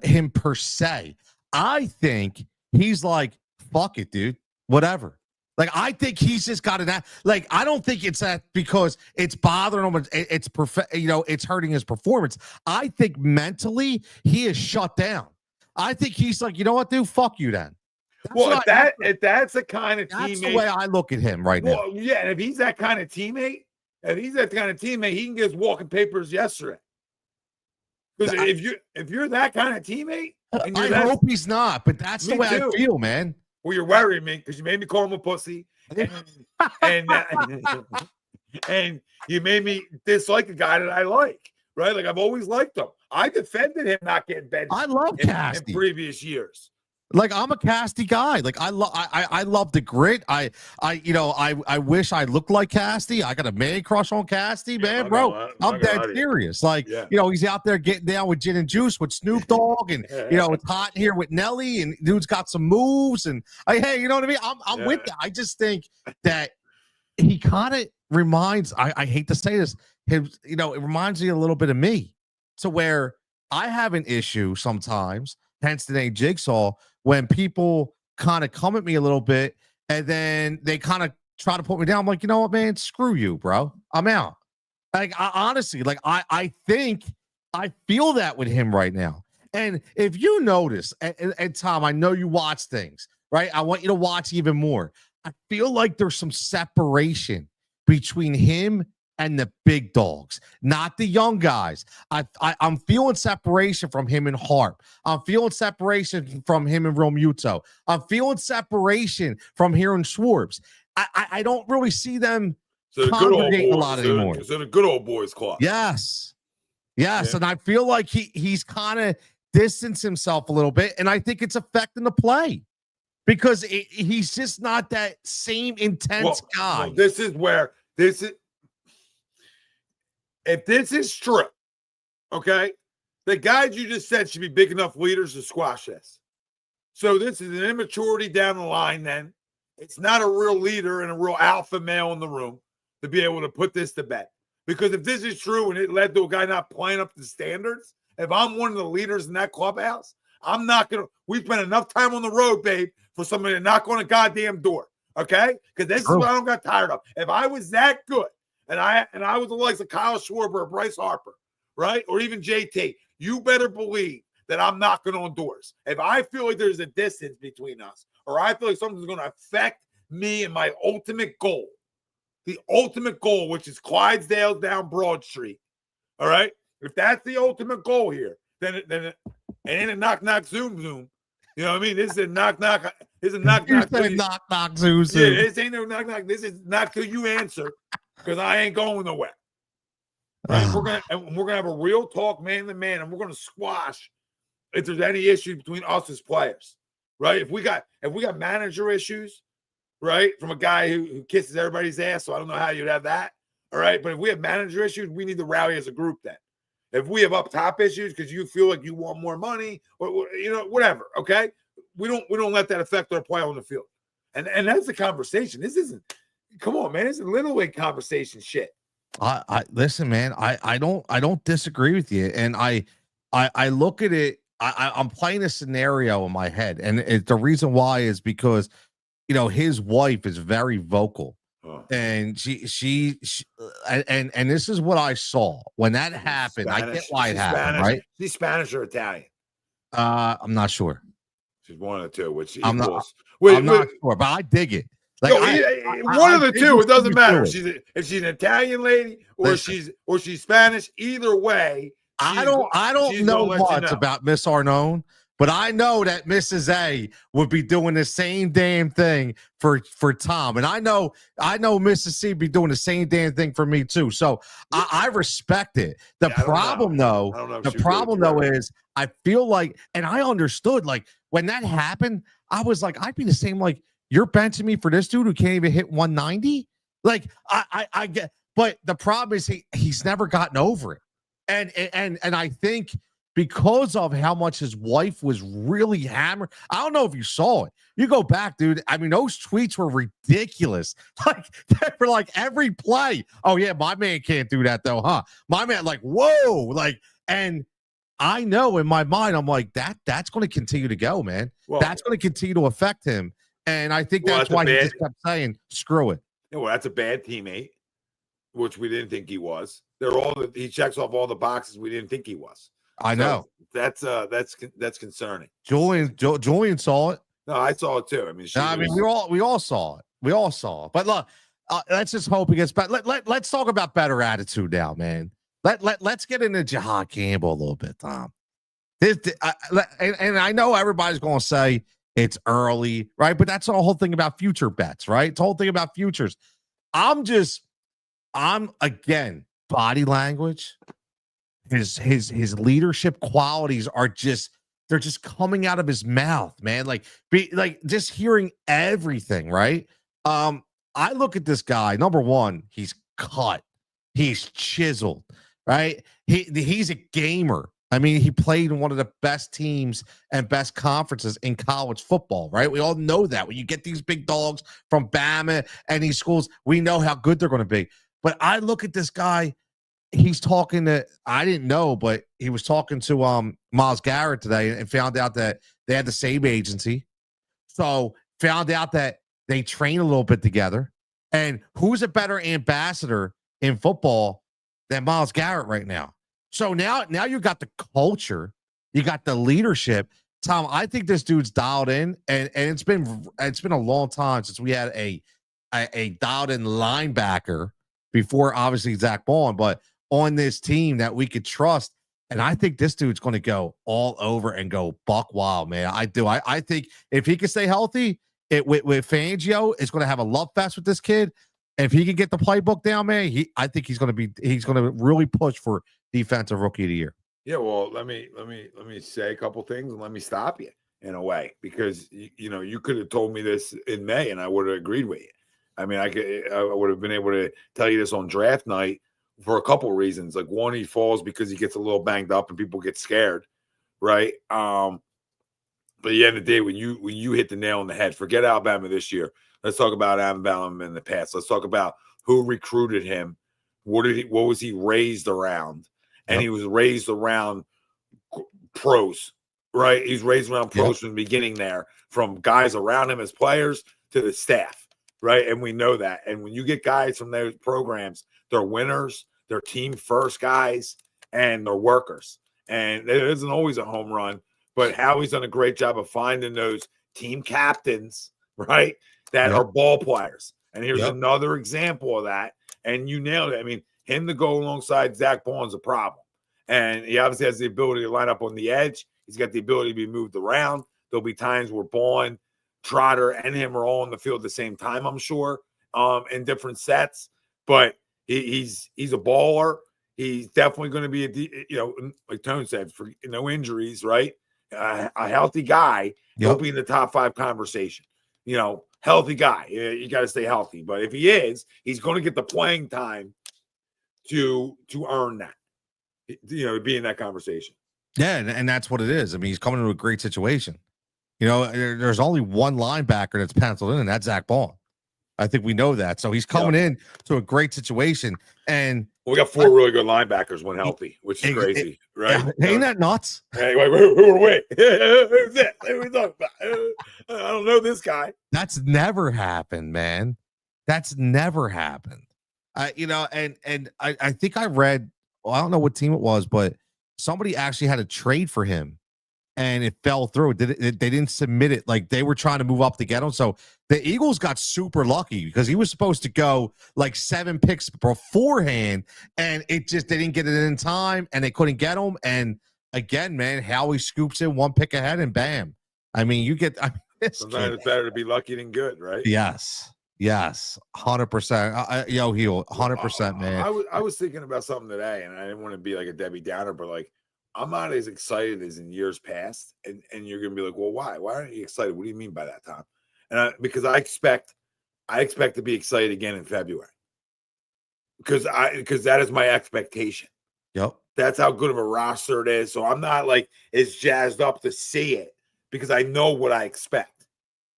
him per se. I think he's like, fuck it, dude, whatever. Like, I think he's just got an like. I don't think it's that because it's bothering him. It's it's hurting his performance. I think mentally he is shut down. I think he's like, you know what, dude, fuck you then. If that's the kind of that's teammate, the way I look at him right now. Yeah, and if he's that kind of teammate, he can get his walking papers yesterday. Because if you're that kind of teammate, and I hope he's not, but that's the way I feel, man. Well, you're worrying me because you made me call him a pussy, and and you made me dislike a guy that I like, right? Like I've always liked him. I defended him not getting benched. I love Casty in previous years. Like I'm a Casty guy. Like I love the grit. I wish I looked like Casty. I got a man crush on Casty, man, bro. I'm dead serious. Like he's out there getting down with gin and juice with Snoop Dogg, and it's hot here with Nelly, and dude's got some moves, and hey, you know what I mean? I'm with that. I just think that he kind of reminds. I hate to say this, it reminds me a little bit of me, to where I have an issue sometimes. Hence the name Jigsaw. When people kind of come at me a little bit and then they kind of try to put me down, I'm like, you know what, man, screw you, bro. I'm out. Like, honestly, like I think I feel that with him right now. And if you notice, and Tom, I know you watch things, right? I want you to watch even more. I feel like there's some separation between him and the big dogs, not the young guys. I'm feeling separation from him and Harp. I'm feeling separation from him and Romuto. I'm feeling separation from here and Schwartz. I don't really see them congregating a lot anymore. It's in a good old boys club. Yes. Yeah. And I feel like he's kind of distanced himself a little bit, and I think it's affecting the play because he's just not that same intense guy. Well, this is if this is true, okay, the guys you just said should be big enough leaders to squash this. So this is an immaturity down the line then. It's not a real leader and a real alpha male in the room to be able to put this to bed. Because if this is true and it led to a guy not playing up to standards, if I'm one of the leaders in that clubhouse, I'm not going to – we spent enough time on the road, babe, for somebody to knock on a goddamn door, okay? Because this is what I don't got tired of. If I was that good, and I was the likes of Kyle Schwarber or Bryce Harper, right? Or even JT, you better believe that I'm knocking on doors. If I feel like there's a distance between us, or I feel like something's going to affect me and my ultimate goal, the ultimate goal, which is Clydesdale down Broad Street, all right? If that's the ultimate goal here, then it ain't a knock, zoom. You know what I mean? This is a knock. This is a knock. You said knock, zoom. Yeah, this ain't no knock. This is knock till you answer. Because I ain't going nowhere. Right? We're gonna have a real talk, man to man, and we're gonna squash if there's any issues between us as players, right? If we got manager issues, right, from a guy who kisses everybody's ass, so I don't know how you'd have that, all right. But if we have manager issues, we need to rally as a group. Then, if we have up top issues because you feel like you want more money, or whatever, okay, we don't let that affect our play on the field, and that's the conversation. This isn't. Come on, man. It's a little league conversation shit. I listen, man. I don't disagree with you. And I look at it. I'm playing a scenario in my head. And the reason why is because, his wife is very vocal. And she and this is what I saw when that happened. Spanish. I get why it happened, Spanish. right? She's Spanish or Italian? I'm not sure. She's one of the two, which I'm not sure, but I dig it. Like one of the two, it doesn't matter. If she's an Italian lady or she's Spanish. Either way, I don't know much about Miss Arnone, but I know that Mrs. A would be doing the same damn thing for Tom, and I know Mrs. C be doing the same damn thing for me too. So I respect it. The problem is I feel like, and I understood, like when that happened, I was like, I'd be the same, like. You're benching me for this dude who can't even hit 190? Like, I get, but the problem is he's never gotten over it. And I think because of how much his wife was really hammered, I don't know if you saw it. You go back, dude. I mean, those tweets were ridiculous. Like, they were like every play. Oh, yeah, my man can't do that, though, huh? My man, like, whoa. Like, and I know in my mind, I'm like, that's going to continue to go, man. Well, that's going to continue to affect him. And I think that's why he just kept saying, screw it. Yeah, well, that's a bad teammate, which we didn't think he was. He checks off all the boxes we didn't think he was. I know. That's concerning. Julian saw it. No, I saw it too. I mean, we all saw it. We all saw it. But look, let's just hope he gets better. Let's talk about better attitude now, man. Let's get into Jahad Campbell a little bit, Tom. And I know everybody's going to say it's early, right? But that's the whole thing about future bets, right? It's the whole thing about futures. I'm again, body language, his leadership qualities are they're just coming out of his mouth, man. Like just hearing everything, right? I look at this guy, number one, he's cut, he's chiseled, right? He's a gamer. I mean, he played in one of the best teams and best conferences in college football, right? We all know that. When you get these big dogs from Bama and these schools, we know how good they're going to be. But I look at this guy, he's talking to, I didn't know, but he was talking to Myles Garrett today and found out that they had the same agency. So found out that they train a little bit together. And who's a better ambassador in football than Myles Garrett right now? So now you got the culture, you got the leadership. Tom, I think this dude's dialed in, and it's been a long time since we had a dialed in linebacker before, obviously Zach Bond, but on this team that we could trust. And I think this dude's going to go all over and go buck wild, man. I do. I think if he can stay healthy, with Fangio, it's going to have a love fest with this kid. And if he can get the playbook down, man, I think he's going to really push for defensive rookie of the year. Yeah, well, let me say a couple things and let me stop you in a way, because you could have told me this in May and I would have agreed with you. I mean, I would have been able to tell you this on draft night for a couple of reasons. Like, one, he falls because he gets a little banged up and people get scared, right? But at the end of the day, when you hit the nail on the head, forget Alabama this year. Let's talk about Alabama in the past. Let's talk about who recruited him. What was he raised around? And He was raised around pros, right? He's raised around pros from the beginning there, from guys around him as players to the staff, right? And we know that. And when you get guys from those programs, they're winners, they're team first guys, and they're workers. And it isn't always a home run, but Howie's done a great job of finding those team captains, right, that are ball players. And here's another example of that. And you nailed it. I mean, him to go alongside Zach Bond's a problem. And he obviously has the ability to line up on the edge. He's got the ability to be moved around. There'll be times where Bond, Trotter, and him are all on the field at the same time, I'm sure, in different sets. But he's a baller. He's definitely going to be like Tone said, for no injuries, right? A healthy guy. He'll be in the top 5 conversation. Healthy guy. You got to stay healthy. But if he is, he's going to get the playing time to earn that, to be in that conversation. Yeah, and that's what it is. I mean, he's coming into a great situation. There's only one linebacker that's penciled in, and that's Zach Bond. I think we know that. So he's coming in to a great situation. And we got 4 really good linebackers when healthy, which is crazy, right? Ain't that nuts? Hey, wait, who are we? Who's that? Who are we talking about? I don't know this guy. That's never happened, man. That's never happened. And I think I read, I don't know what team it was, but somebody actually had a trade for him and it fell through. They didn't submit it. Like, they were trying to move up to get him. So the Eagles got super lucky because he was supposed to go like 7 picks beforehand, and they didn't get it in time and they couldn't get him. And again, man, Howie scoops in 1 pick ahead and bam. I mean, sometimes it's better to be lucky than good, right? Yes, 100%. Heel, 100%, man. I was thinking about something today, and I didn't want to be like a Debbie Downer, but like, I'm not as excited as in years past, and you're gonna be like, well, why? Why aren't you excited? What do you mean by that, Tom? And because I expect to be excited again in February, because that is my expectation. Yep, that's how good of a roster it is. So I'm not like as jazzed up to see it because I know what I expect.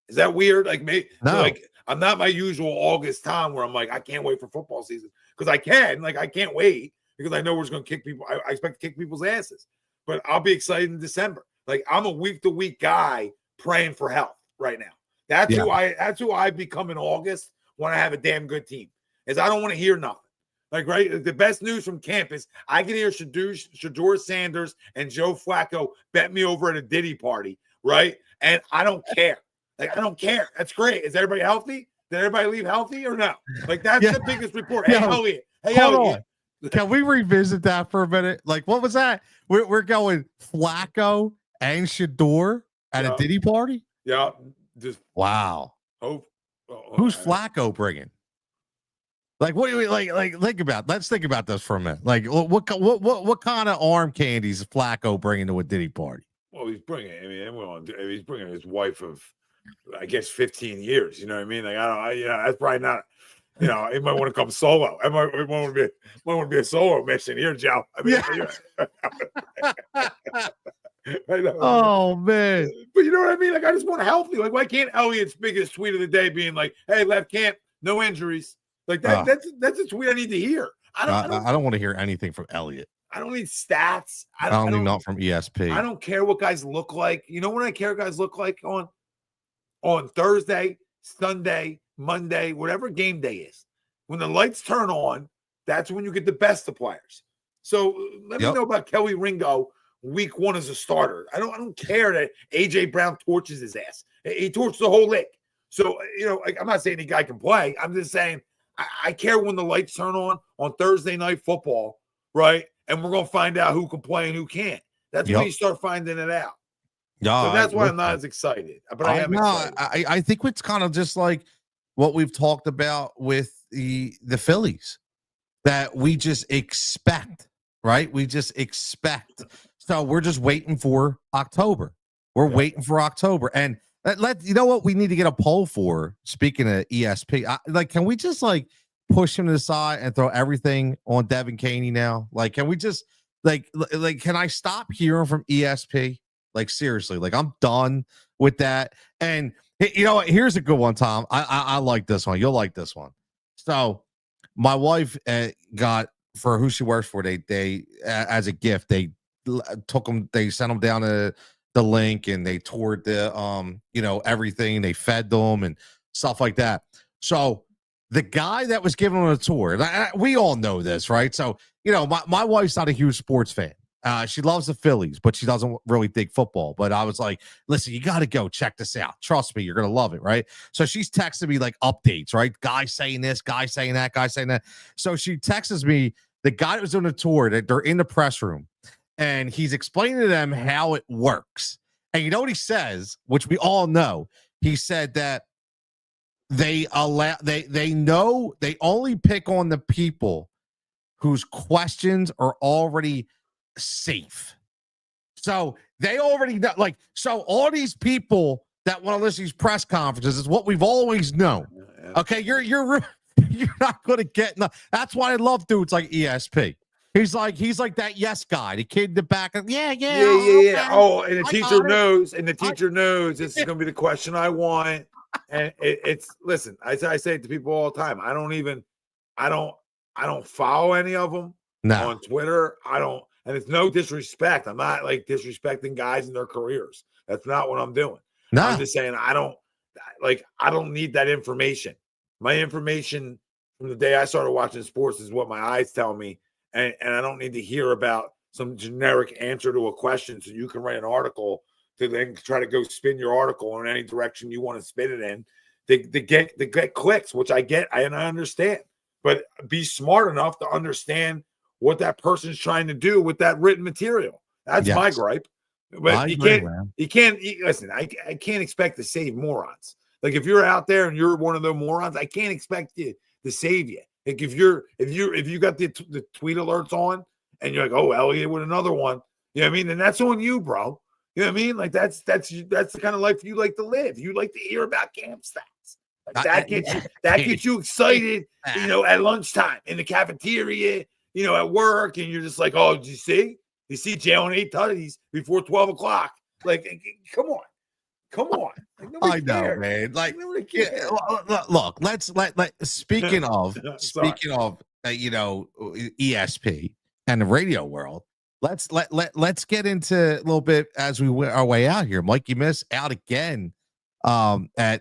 Is that weird? Like, maybe I'm not my usual August Tom where I'm like, I can't wait for football season, because I can't wait. Because I know we're just going to kick people. I expect to kick people's asses. But I'll be excited in December. Like, I'm a week-to-week guy praying for health right now. That's who I become in August when I have a damn good team. Is I don't want to hear nothing. Like, right, the best news from campus, I can hear Shedeur Sanders and Joe Flacco bet me over at a Diddy party, right? And I don't care. Like, I don't care. That's great. Is everybody healthy? Did everybody leave healthy or no? Like, that's the biggest report. Hey, Elliot. Can we revisit that for a minute? Like, what was that? We're going Flacco and Shador at a Diddy party? Yeah. Just wow. hope. Who's Flacco bringing? Like, what do you like? Think about. Let's think about this for a minute. Like, what kind of arm candies is Flacco bringing to a Diddy party? Well, he's bringing. I mean, he's bringing his wife of, I guess, 15 years. You know what I mean? Like, that's probably not. He might want to come solo. It might want to be a solo mission here, Joe. I mean, oh man! But you know what I mean? Like, I just want to help you. Like, why can't Elliott's biggest tweet of the day being like, "Hey, left camp, no injuries." Like that. That's a tweet I need to hear. I don't want to hear anything from Elliott. I don't need stats. I don't need not from ESP. I don't care what guys look like. You know what I care guys look like on Thursday, Sunday, Monday, whatever game day is. When the lights turn on, that's when you get the best of players. So let me know about Kelly Ringo week 1 as a starter. I don't care that AJ Brown torches his ass. He torches the whole league. So like, I'm not saying any guy can play. I'm just saying I care when the lights turn on Thursday night football, right? And we're going to find out who can play and who can't. That's when you start finding it out. Yeah, so that's why I'm not as excited. But I am excited. I think it's kind of just like what we've talked about with the Phillies, that we just expect, right? We just expect. So we're just waiting for October. We're waiting for October. And you know what we need to get a poll for, speaking of ESP, can we just push him to the side and throw everything on Devin Caney now? Like, can we just can I stop hearing from ESP? Like, seriously, I'm done with that. And you know what? Here's a good one, Tom. I like this one. You'll like this one. So my wife got, for who she works for, they as a gift, they took them, they sent them down to the link and they toured the everything, they fed them and stuff like that. So the guy that was giving them a tour, we all know this, right? So my wife's not a huge sports fan. She loves the Phillies, but she doesn't really dig football. But I was like, listen, you got to go check this out. Trust me, you're going to love it, right? So she's texting me updates, right? Guy saying this, guy saying that, guy saying that. So she texts me the guy that was on the tour, that they're in the press room, and he's explaining to them how it works. And you know what he says, which we all know? He said that they know they only pick on the people whose questions are already safe. So they already know, so all these people that want to listen to these press conferences is what we've always known. Okay, you're not going to get enough. That's why I love dudes like ESP. He's like that yes guy, the kid in the back. Yeah. Oh, and the teacher knows, this is going to be the question I want. And it's listen, I say it to people all the time. I don't follow any of them on Twitter. And it's no disrespect. I'm not disrespecting guys in their careers. That's not what I'm doing. No. I'm just saying I don't need that information. My information from the day I started watching sports is what my eyes tell me. And I don't need to hear about some generic answer to a question so you can write an article to then try to go spin your article in any direction you want to spin it in. They get clicks, which I get and I understand. But be smart enough to understand what that person's trying to do with that written material. That's my gripe. But you can't listen. I can't expect to save morons. Like, if you're out there and you're one of the morons, I can't expect you to save you. Like, if you got the tweet alerts on and you're like, oh, Elliott with another one, you know what I mean? Then that's on you, bro. You know what I mean? Like, that's the kind of life you like to live. You like to hear about camp stats. That gets you excited, at lunchtime in the cafeteria, at work, and you're just like, oh, did you see? You see Jalen 8 tutties before 12 o'clock. Like, come on. Like, I know, cares. Man. Like, look, speaking of ESP and the radio world, let's get into a little bit as we went our way out here. Mikey Miss out again at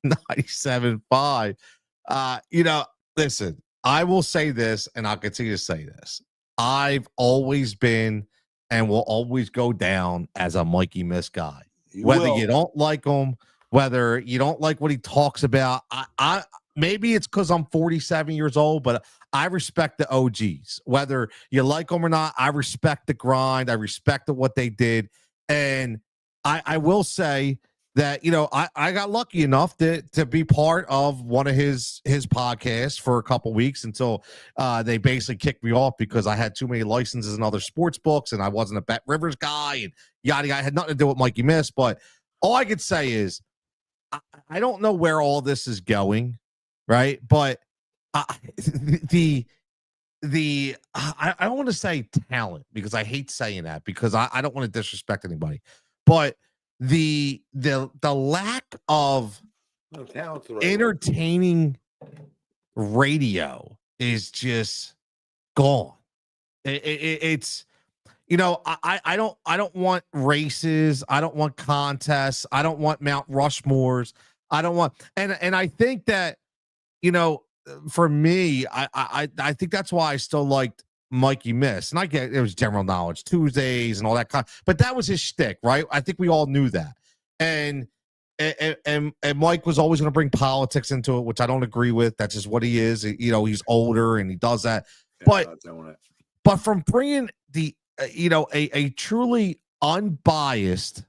97.5. Listen, I will say this, and I'll continue to say this. I've always been and will always go down as a Mikey Miss guy. Whether you don't like him, whether you don't like what he talks about, maybe it's because I'm 47 years old, but I respect the OGs. Whether you like them or not, I respect the grind. I respect what they did. And I will say that, I got lucky enough to be part of one of his podcasts for a couple weeks until they basically kicked me off because I had too many licenses in other sports books and I wasn't a Bet Rivers guy and yada yada. It had nothing to do with Mikey Miss, but all I could say is I don't know where all this is going, right? But I don't want to say talent because I hate saying that because I don't want to disrespect anybody, but the lack of entertaining radio is just gone. It's I don't want races. I don't want contests. I don't want Mount Rushmores. I don't want and I think that for me, I think that's why I still liked Mikey Miss. And I get it was general knowledge Tuesdays and all that but that was his shtick, right? I think we all knew that. And Mike was always going to bring politics into it, which I don't agree with. That's just what he is. He's older and he does that. Yeah, but from bringing the a truly unbiased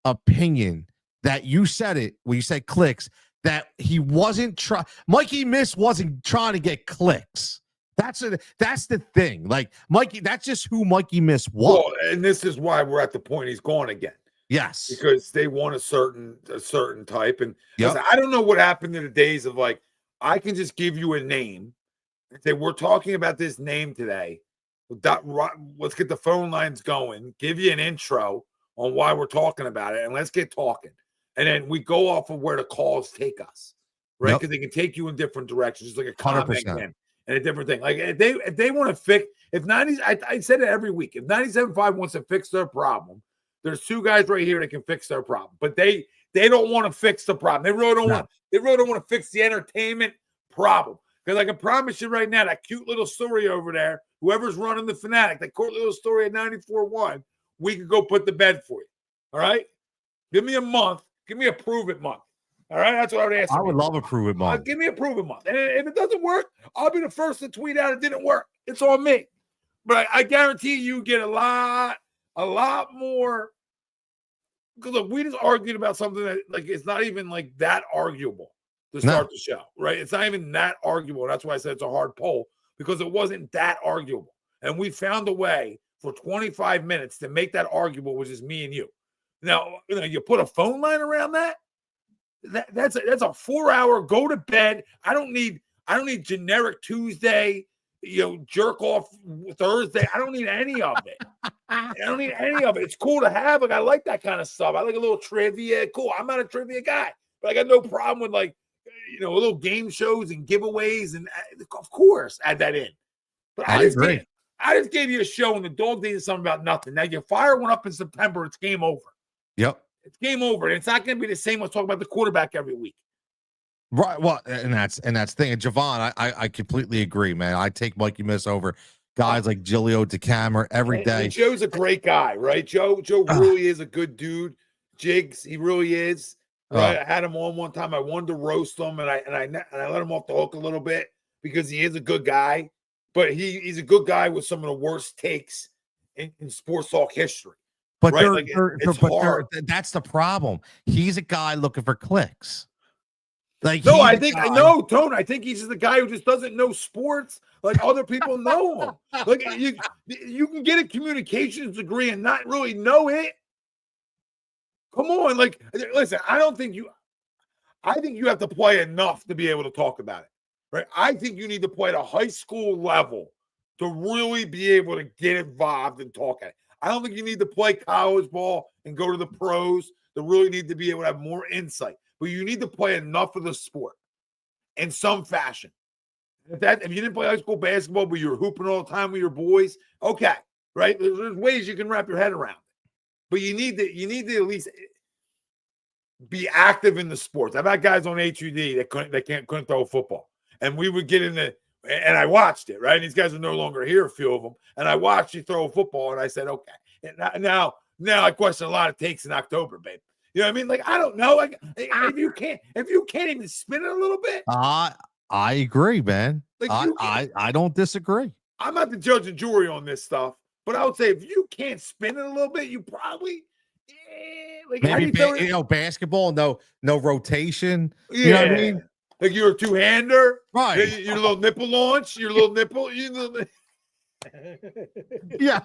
opinion that you said it when you said clicks, that he wasn't Mikey Miss wasn't trying to get clicks. That's the thing. Like Mikey, that's just who Mikey Miss was. Well, and this is why we're at the point he's gone again. Yes, because they want a certain type. And listen, I don't know what happened in the days of like I can just give you a name and say we're talking about this name today. Let's get the phone lines going. Give you an intro on why we're talking about it, and let's get talking. And then we go off of where the calls take us, right? Because they can take you in different directions, just like a comment game and a different thing. Like if they want to fix, if 90s, I said it every week. If 97.5 wants to fix their problem, there's two guys right here that can fix their problem. But they don't want to fix the problem. They really don't want. They really don't want to fix the entertainment problem. Because I can promise you right now, that cute little story over there, whoever's running the Fanatic, that cute little story at 94.1, we could go put to bed for you. All right? Give me a month. Give me a prove-it month. All right? That's what I would ask. I would love a prove-it month. Give me a prove-it month. And if it doesn't work, I'll be the first to tweet out it didn't work. It's on me. But I guarantee you get a lot more. Because look, we just argued about something that like it's not even like that arguable to start the show, right? It's not even that arguable. That's why I said it's a hard poll, because it wasn't that arguable. And we found a way for 25 minutes to make that arguable, which is me and you. Now, you put a phone line around that's a 4-hour go to bed. I don't need generic Tuesday, jerk off Thursday. I don't need any of it. I don't need any of it. It's cool to have. Like, I like that kind of stuff. I like a little trivia. Cool. I'm not a trivia guy, but I got no problem with like, little game shows and giveaways. And of course, add that in. But I just gave you a show and the dog days is something about nothing. Now you fire one up in September, it's game over. Yep. It's game over. And it's not going to be the same as talking about the quarterback every week. Right. Well, and that's the thing. And Javon, I completely agree, man. I take Mikey Miss over guys like Cutillo, DeCamera every day. And Joe's a great guy, right? Joe really is a good dude. Jigs, he really is. Right. I had him on one time. I wanted to roast him, and I let him off the hook a little bit because he is a good guy. But he's a good guy with some of the worst takes in sports talk history. But, right? That's the problem. He's a guy looking for clicks. Like no, I think Tone. I think he's just the guy who just doesn't know sports like other people know him. Like you can get a communications degree and not really know it. Come on, like listen. I think you have to play enough to be able to talk about it, right? I think you need to play at a high school level to really be able to get involved and talk at it. I don't think you need to play college ball and go to the pros to really need to be able to have more insight. But you need to play enough of the sport in some fashion. If you didn't play high school basketball, but you're hooping all the time with your boys, okay, right? There's ways you can wrap your head around it. But you need to at least be active in the sports. I've had guys on HUD that couldn't throw a football, and we would get in and I watched it, right? And these guys are no longer here, a few of them, and I watched you throw a football, and I said, okay. And now I question a lot of takes in October, babe. You know what I mean? Like, I don't know. Like, if you can't even spin it a little bit. I agree, man. Like I don't disagree. I'm not the judge and jury on this stuff, but I would say if you can't spin it a little bit, you probably like Maybe basketball, no rotation. Yeah, you know what I mean? Like you're a two-hander, Right? Your little nipple launch, your little nipple. Yeah,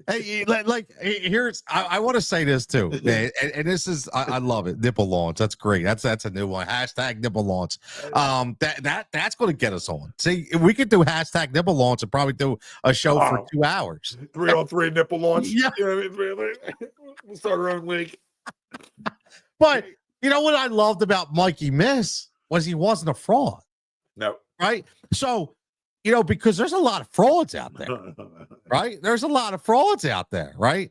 here's I want to say this too, man, and this is I love it. Nipple launch, that's great. That's a new one. Hashtag nipple launch. That's going to get us on. See, if we could do hashtag nipple launch and probably do a show for 2 hours. 3-on-3 nipple launch. Yeah, you know what I mean? We'll start our own league. But you know what I loved about Mikey Miss was he wasn't a fraud. No, right? So. Because there's a lot of frauds out there, right? There's a lot of frauds out there, right?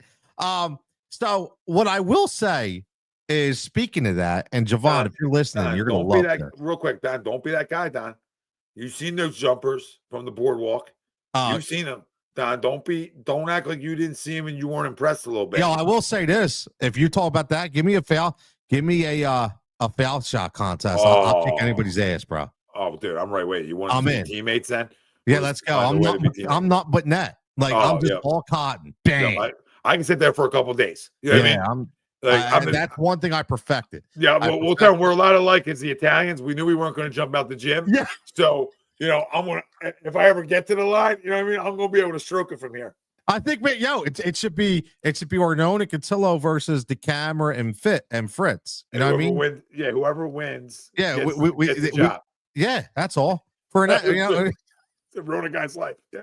So what I will say is, speaking of that, and Javon, if you're listening, Don, you're gonna love that. Real quick, Don, don't be that guy, Don. You've seen those jumpers from the boardwalk. You've seen them, Don. Don't act like you didn't see them and you weren't impressed a little bit. I will say this: if you talk about that, give me a foul, give me a foul shot contest. I'll kick anybody's ass, bro. Oh, dude, I'm right with you. Want to be teammates then? Yeah, let's go. I'm not but net. Like I'm just all cotton. Bang. No, I can sit there for a couple of days. You know what I mean? That's one thing I perfected. Yeah, we'll tell them we're a lot alike as the Italians. We knew we weren't going to jump out the gym. Yeah. So, I'm gonna if I ever get to the line, you know what I mean? I'm gonna be able to stroke it from here. I think, it should be Arnone and Cutillo versus DeCamera and Fritz. You know what I mean? Whoever wins. Yeah, gets the job. Yeah, that's all. For an to ruin a guy's life. Yeah.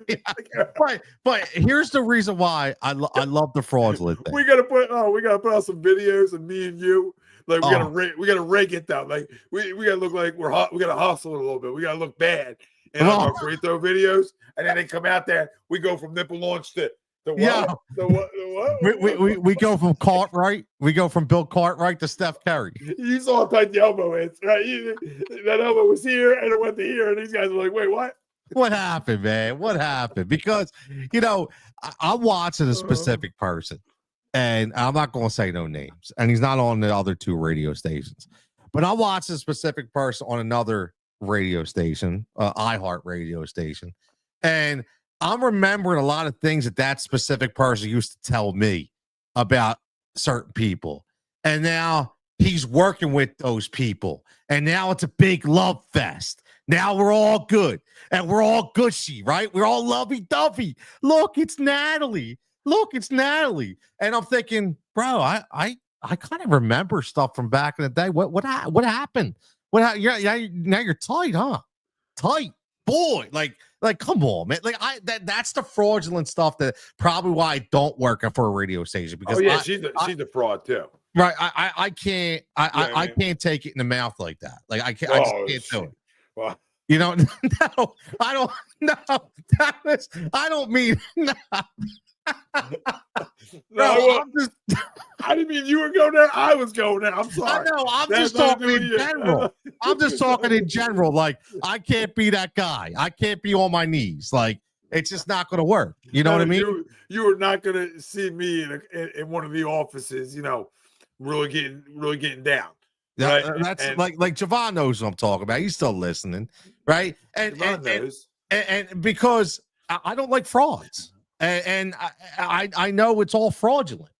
But here's the reason why I love the fraudulent thing. We gotta put out some videos of me and you. Like we gotta rig it down. Like we gotta look like we're hot. We gotta hustle a little bit. We gotta look bad. And our free throw videos, and then they come out there. We go from nipple launch to what? Yeah. The what? We go from Cartwright. We go from Bill Cartwright to Steph Curry. You saw how tight the elbow is, right? That elbow was here and it went to here, and these guys were like, "Wait, what? What happened, man? What happened?" Because I'm watching a specific person, and I'm not going to say no names, and he's not on the other two radio stations, but I watched a specific person on another radio station, iHeart radio station, and I'm remembering a lot of things that specific person used to tell me about certain people, and now he's working with those people, and now it's a big love fest. Now we're all good, and we're all gushy, right? We're all lovey-dovey. Look, it's Natalie. And I'm thinking, bro, I kind of remember stuff from back in the day. What happened? Now you're tight, huh? Tight, boy. Like, come on, man. Like that's the fraudulent stuff that probably why I don't work for a radio station, because she's a fraud too. Right. I can't I can't take it in the mouth like that. Like I just can't do it. Well, no, I don't. No, I don't mean. No. I didn't mean you were going there. I was going there. I'm sorry. I know. I'm just talking in general. I'm just talking in general. Like, I can't be that guy. I can't be on my knees. Like, it's just not going to work. You know what I mean? You are not going to see me in one of the offices. Really getting down. Yeah, right? That's like Javon knows what I'm talking about. He's still listening, right? And because I don't like frauds, and I know it's all fraudulent,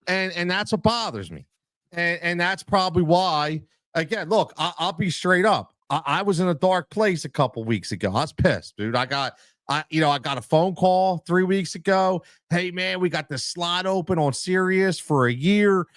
and that's what bothers me, and that's probably why. Again, look, I'll be straight up. I was in a dark place a couple weeks ago. I was pissed, dude. I got a phone call 3 weeks ago. Hey, man, we got this slot open on Sirius for a year.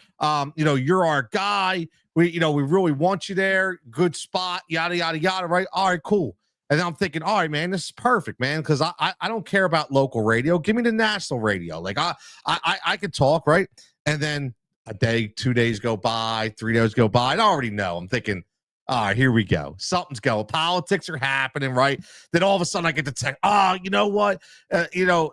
You're our guy. We really want you there. Good spot, yada, yada, yada, right? All right, cool. And then I'm thinking, all right, man, this is perfect, man, because I don't care about local radio. Give me the national radio. Like, I could talk, right? And then a day, 2 days go by, 3 days go by. I already know. I'm thinking, all right, here we go. Something's going. Politics are happening, right? Then all of a sudden I get the text. Oh, you know what?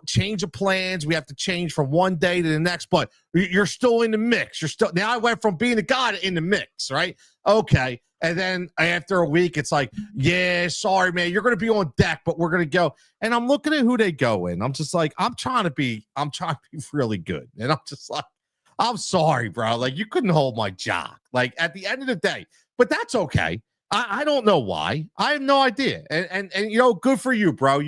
Change of plans. We have to change from one day to the next, but you're still in the mix. Now I went from being the guy to in the mix, right? Okay. And then after a week, it's like, yeah, sorry, man, you're going to be on deck, but we're going to go. And I'm looking at who they go in. I'm just like, I'm trying to be really good. And I'm just like, I'm sorry, bro. Like, you couldn't hold my jock. Like, at the end of the day, but that's okay. I don't know why. I have no idea. And you know, good for you, bro.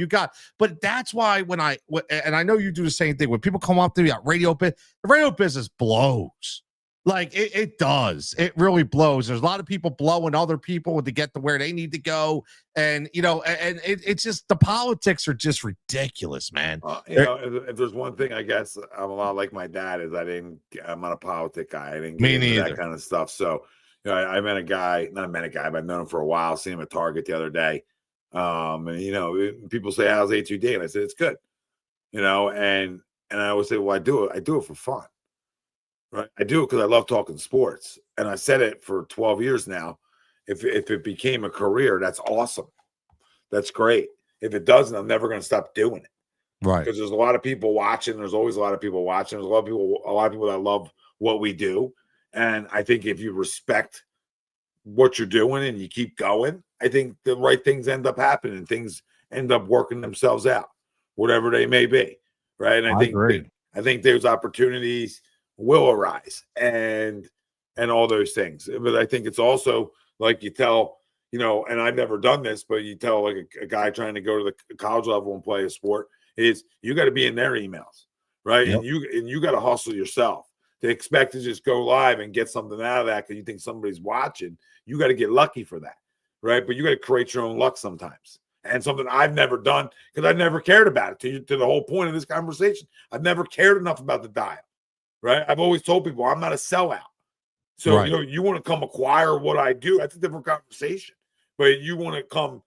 But that's why and I know you do the same thing when people come up to me at the radio business blows. Like it does. It really blows. There's a lot of people blowing other people to get to where they need to go. And you know, and it's just the politics are just ridiculous, man. If there's one thing, I guess I'm a lot like my dad is I'm not a politic guy. I didn't get Me into neither. that kind of stuff. So, I met a guy, not met a guy, but I've known him for a while. Seen him at Target the other day. And people say, "How's A2D?" And I said, "It's good." And I always say, "Well, I do it for fun, right? I do it because I love talking sports." And I said it for 12 years now. If it became a career, that's awesome. That's great. If it doesn't, I'm never going to stop doing it. Right. Because there's a lot of people watching. There's always a lot of people watching. There's a lot of people that love what we do. And I think if you respect what you're doing and you keep going, I think the right things end up happening. Things end up working themselves out, whatever they may be. Right. And I think those opportunities will arise and all those things. But I think it's also like you tell, and I've never done this, but you tell like a guy trying to go to the college level and play a sport is you got to be in their emails, right? Yep. And you got to hustle yourself to expect to just go live and get something out of that because you think somebody's watching. You got to get lucky for that, right? But you got to create your own luck sometimes. And something I've never done because I've never cared about it. To the whole point of this conversation, I've never cared enough about the dial, right? I've always told people I'm not a sellout. So you want to come acquire what I do. That's a different conversation. But you want to come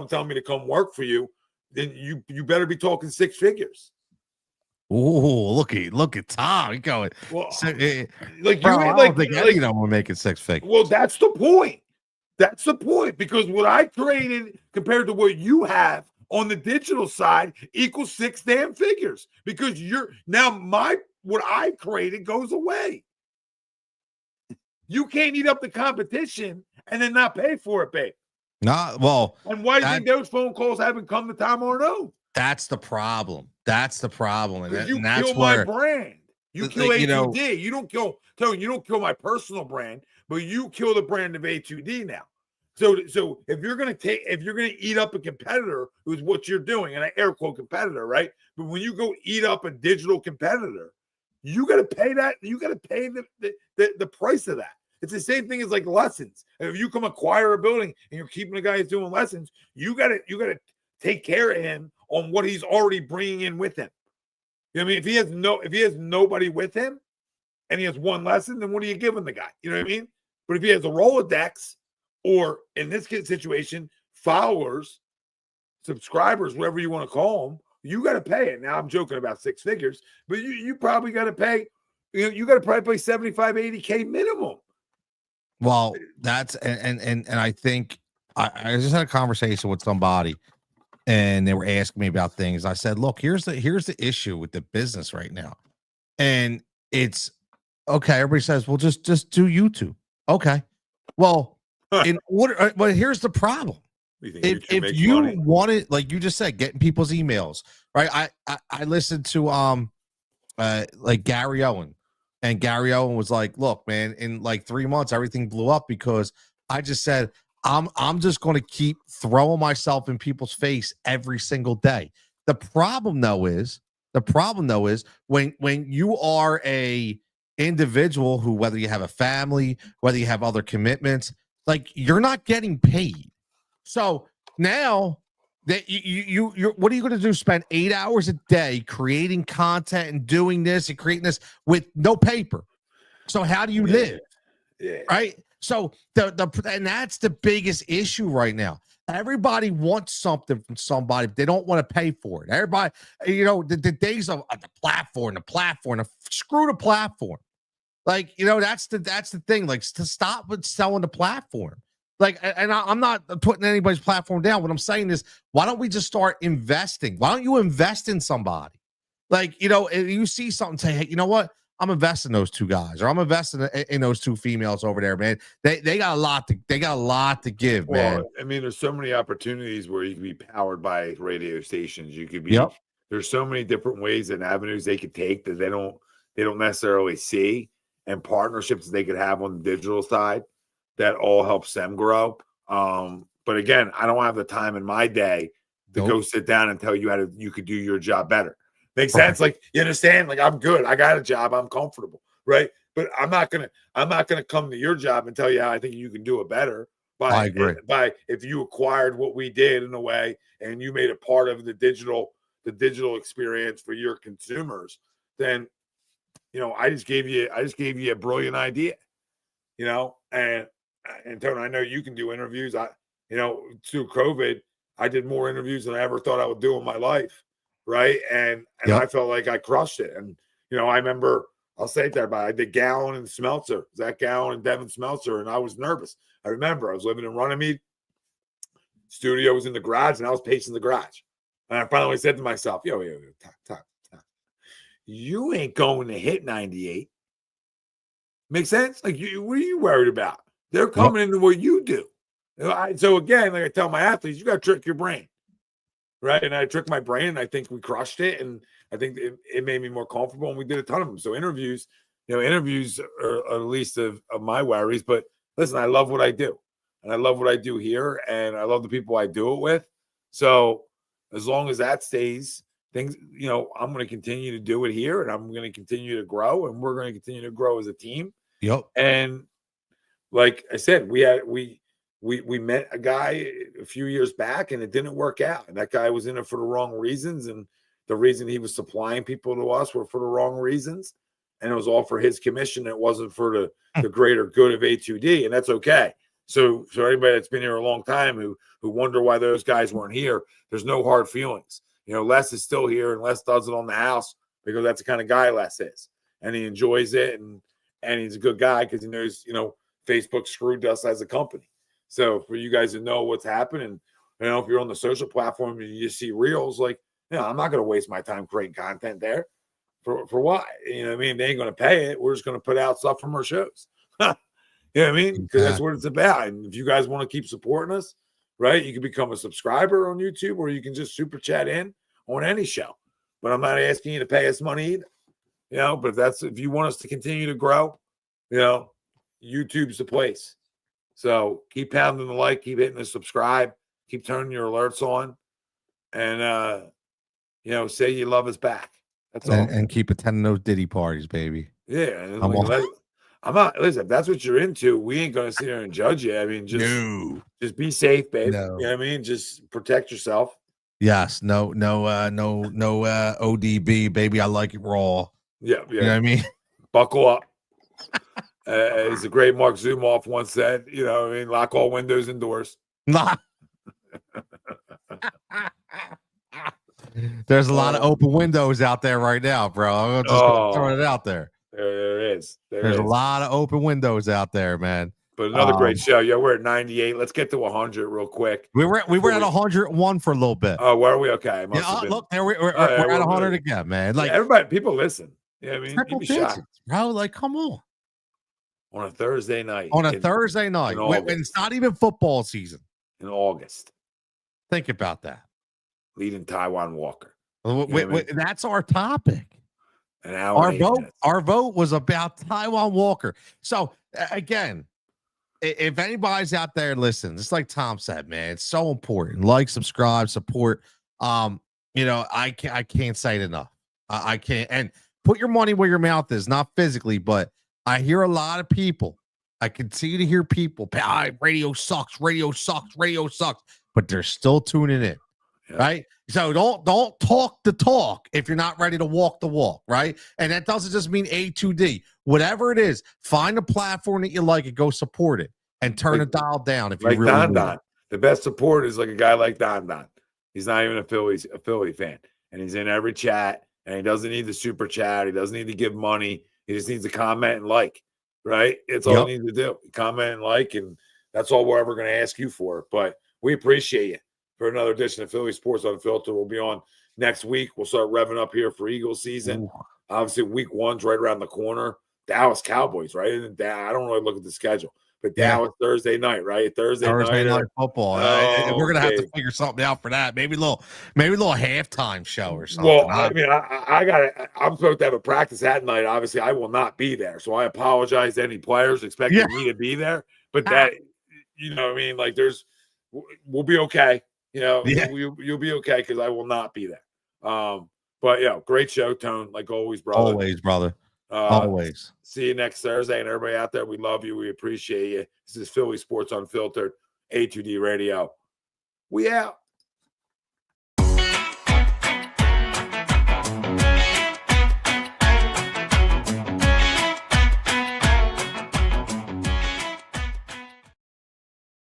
tell me to come work for you, then you better be talking six figures. Oh, look at Tom. He going. Well, I don't think any of them were making six figures. Well, that's the point. That's the point. Because what I created compared to what you have on the digital side equals six damn figures. Because what I created goes away. You can't eat up the competition and then not pay for it, babe. And why do you think those phone calls haven't come to Tom Arnone? That's the problem. And you that's kill my brand. You kill A2D. You don't kill my personal brand, but you kill the brand of A2D now. So if you're gonna eat up a competitor, who's what you're doing, and I air quote competitor, right? But when you go eat up a digital competitor, you got to pay that. You got to pay the price of that. It's the same thing as like lessons. If you come acquire a building and you're keeping the guy who's doing lessons, you got to take care of him on what he's already bringing in with him. You know what I mean? If he has nobody with him and he has one lesson, then what are you giving the guy? You know what I mean? But if he has a Rolodex, or in this situation, followers, subscribers, whatever you want to call them, you got to pay it. Now I'm joking about six figures, but you probably got to pay. You got to probably pay 75, 80K minimum. Well, that's and I think I just had a conversation with somebody, and they were asking me about things. I said, "Look, here's the issue with the business right now, and it's okay." Everybody says, "Well, just do YouTube." Okay, well, in order, but here's the problem. If you want it, like you just said, getting people's emails, right? I listened to like Gary Owen, and Gary Owen was like, "Look, man, in like 3 months, everything blew up because I just said I'm just going to keep throwing myself in people's face every single day." The problem though is when you are a individual who, whether you have a family, whether you have other commitments, like you're not getting paid. So now that you're what are you going to do? Spend 8 hours a day creating content and doing this and creating this with no paper. So how do you live? Yeah. Right. So and that's the biggest issue right now. Everybody wants something from somebody, but they don't want to pay for it. Everybody, the days of the platform, screw the platform. Like, that's the thing. Like, to stop with selling the platform. Like, and I'm not putting anybody's platform down. What I'm saying is, why don't we just start investing? Why don't you invest in somebody? Like, if you see something, say, hey, you know what? I'm investing in those two guys, or I'm investing in those two females over there, man. They got a lot to give, man. I mean, there's so many opportunities where you can be powered by radio stations. You could be. Yep. There's so many different ways and avenues they could take that they don't necessarily see, and partnerships they could have on the digital side. that all helps them grow. But again, I don't have the time in my day to go sit down and tell you how you could do your job better. Makes sense? Like, you understand? Like, I'm good. I got a job. I'm comfortable, right? But I'm not gonna come to your job and tell you how I think you can do it better. I agree. By if you acquired what we did in a way and you made it part of the digital experience for your consumers, then I just gave you a brilliant idea, and Tony, I know you can do interviews. Through COVID, I did more interviews than I ever thought I would do in my life, right? And I felt like I crushed it. And I remember, I'll say it there, but I did Gallon and Smeltzer, Zach Gallon and Devin Smeltzer, and I was nervous. I remember I was living in Runnymede. Studio was in the garage, and I was pacing the garage. And I finally said to myself, yo, Tom, you ain't going to hit 98. Make sense? Like, what are you worried about? They're coming into what you do. So again, like I tell my athletes, you got to trick your brain, right? And I tricked my brain, and I think we crushed it, and I think it made me more comfortable, and we did a ton of them. So interviews are the least of my worries. But listen, I love what I do, and I love what I do here, and I love the people I do it with. So as long as that stays, things, I'm going to continue to do it here, and I'm going to continue to grow, and we're going to continue to grow as a team. Yep. And like I said, we met a guy a few years back, and it didn't work out. And that guy was in it for the wrong reasons, and the reason he was supplying people to us were for the wrong reasons, and it was all for his commission. It wasn't for the greater good of A2D, and that's okay. So anybody that's been here a long time who wonder why those guys weren't here, there's no hard feelings. Les is still here, and Les does it on the house because that's the kind of guy Les is, and he enjoys it, and he's a good guy because he knows Facebook screwed us as a company. So for you guys to know what's happening, if you're on the social platform and you see reels, like, I'm not going to waste my time creating content there. For why? They ain't going to pay it. We're just going to put out stuff from our shows. You know what I mean? Because that's what it's about. And if you guys want to keep supporting us, right, you can become a subscriber on YouTube, or you can just super chat in on any show. But I'm not asking you to pay us money either. But if you want us to continue to grow, YouTube's the place. So keep pounding the like, keep hitting the subscribe, keep turning your alerts on, and say you love us back. That's all. And keep attending those Diddy parties, baby. Yeah. I'm not, listen, if that's what you're into, we ain't going to sit here and judge you. I mean, just be safe, babe. No. You know what I mean? Just protect yourself. Yes. No ODB, baby. I like it raw. Yeah. You know what I mean? Buckle up. As the great Mark Zumoff once said, lock all windows and doors. Nah. There's a lot of open windows out there right now, bro. I'm just gonna throw it out there. There is. There's a lot of open windows out there, man. But another great show. Yeah, we're at 98. Let's get to 100 real quick. We were at 101 for a little bit. Oh, where are we? Okay. Look, there we're at 100 again, man. Like, everybody, people listen. Yeah, I mean, triple digits, bro. Like, come on. On a Thursday night. When it's not even football season. In August. Think about that. Leading Taijuan Walker. That's our topic. Our vote was about Taijuan Walker. So again, if anybody's out there, listen, just like Tom said, man, it's so important. Like, subscribe, support. I can't say it enough. I can't. And put your money where your mouth is, not physically, but I hear a lot of people. I continue to hear people, radio sucks, but they're still tuning in. Yeah. Right. So don't talk the talk if you're not ready to walk the walk. Right. And that doesn't just mean A2D, whatever it is. Find a platform that you like and go support it and turn the dial down. If you really Don, the best support is like a guy like Don. He's not even a Philly fan, and he's in every chat, and he doesn't need the super chat. He doesn't need to give money. He just needs to comment and like. Right. It's all he needs to do. Comment and like, and that's all we're ever going to ask you for. But we appreciate you. For another edition of Philly Sports Unfiltered. We'll be on next week. We'll start revving up here for Eagles season. Ooh. Obviously, week 1's right around the corner. Dallas Cowboys, right? And I don't really look at the schedule, but Dallas Thursday night, right? Thursday night football. We're gonna have to figure something out for that. Maybe a little halftime show or something. Well, I mean, I'm supposed to have a practice that night. Obviously, I will not be there, so I apologize to any players expecting me to be there. but that, what I mean, like we'll be okay. Yeah. You'll be okay because I will not be there. But great show, Tone, like always, brother. Always, brother. Always. See you next Thursday, and everybody out there, we love you. We appreciate you. This is Philly Sports Unfiltered, A2D Radio. We out.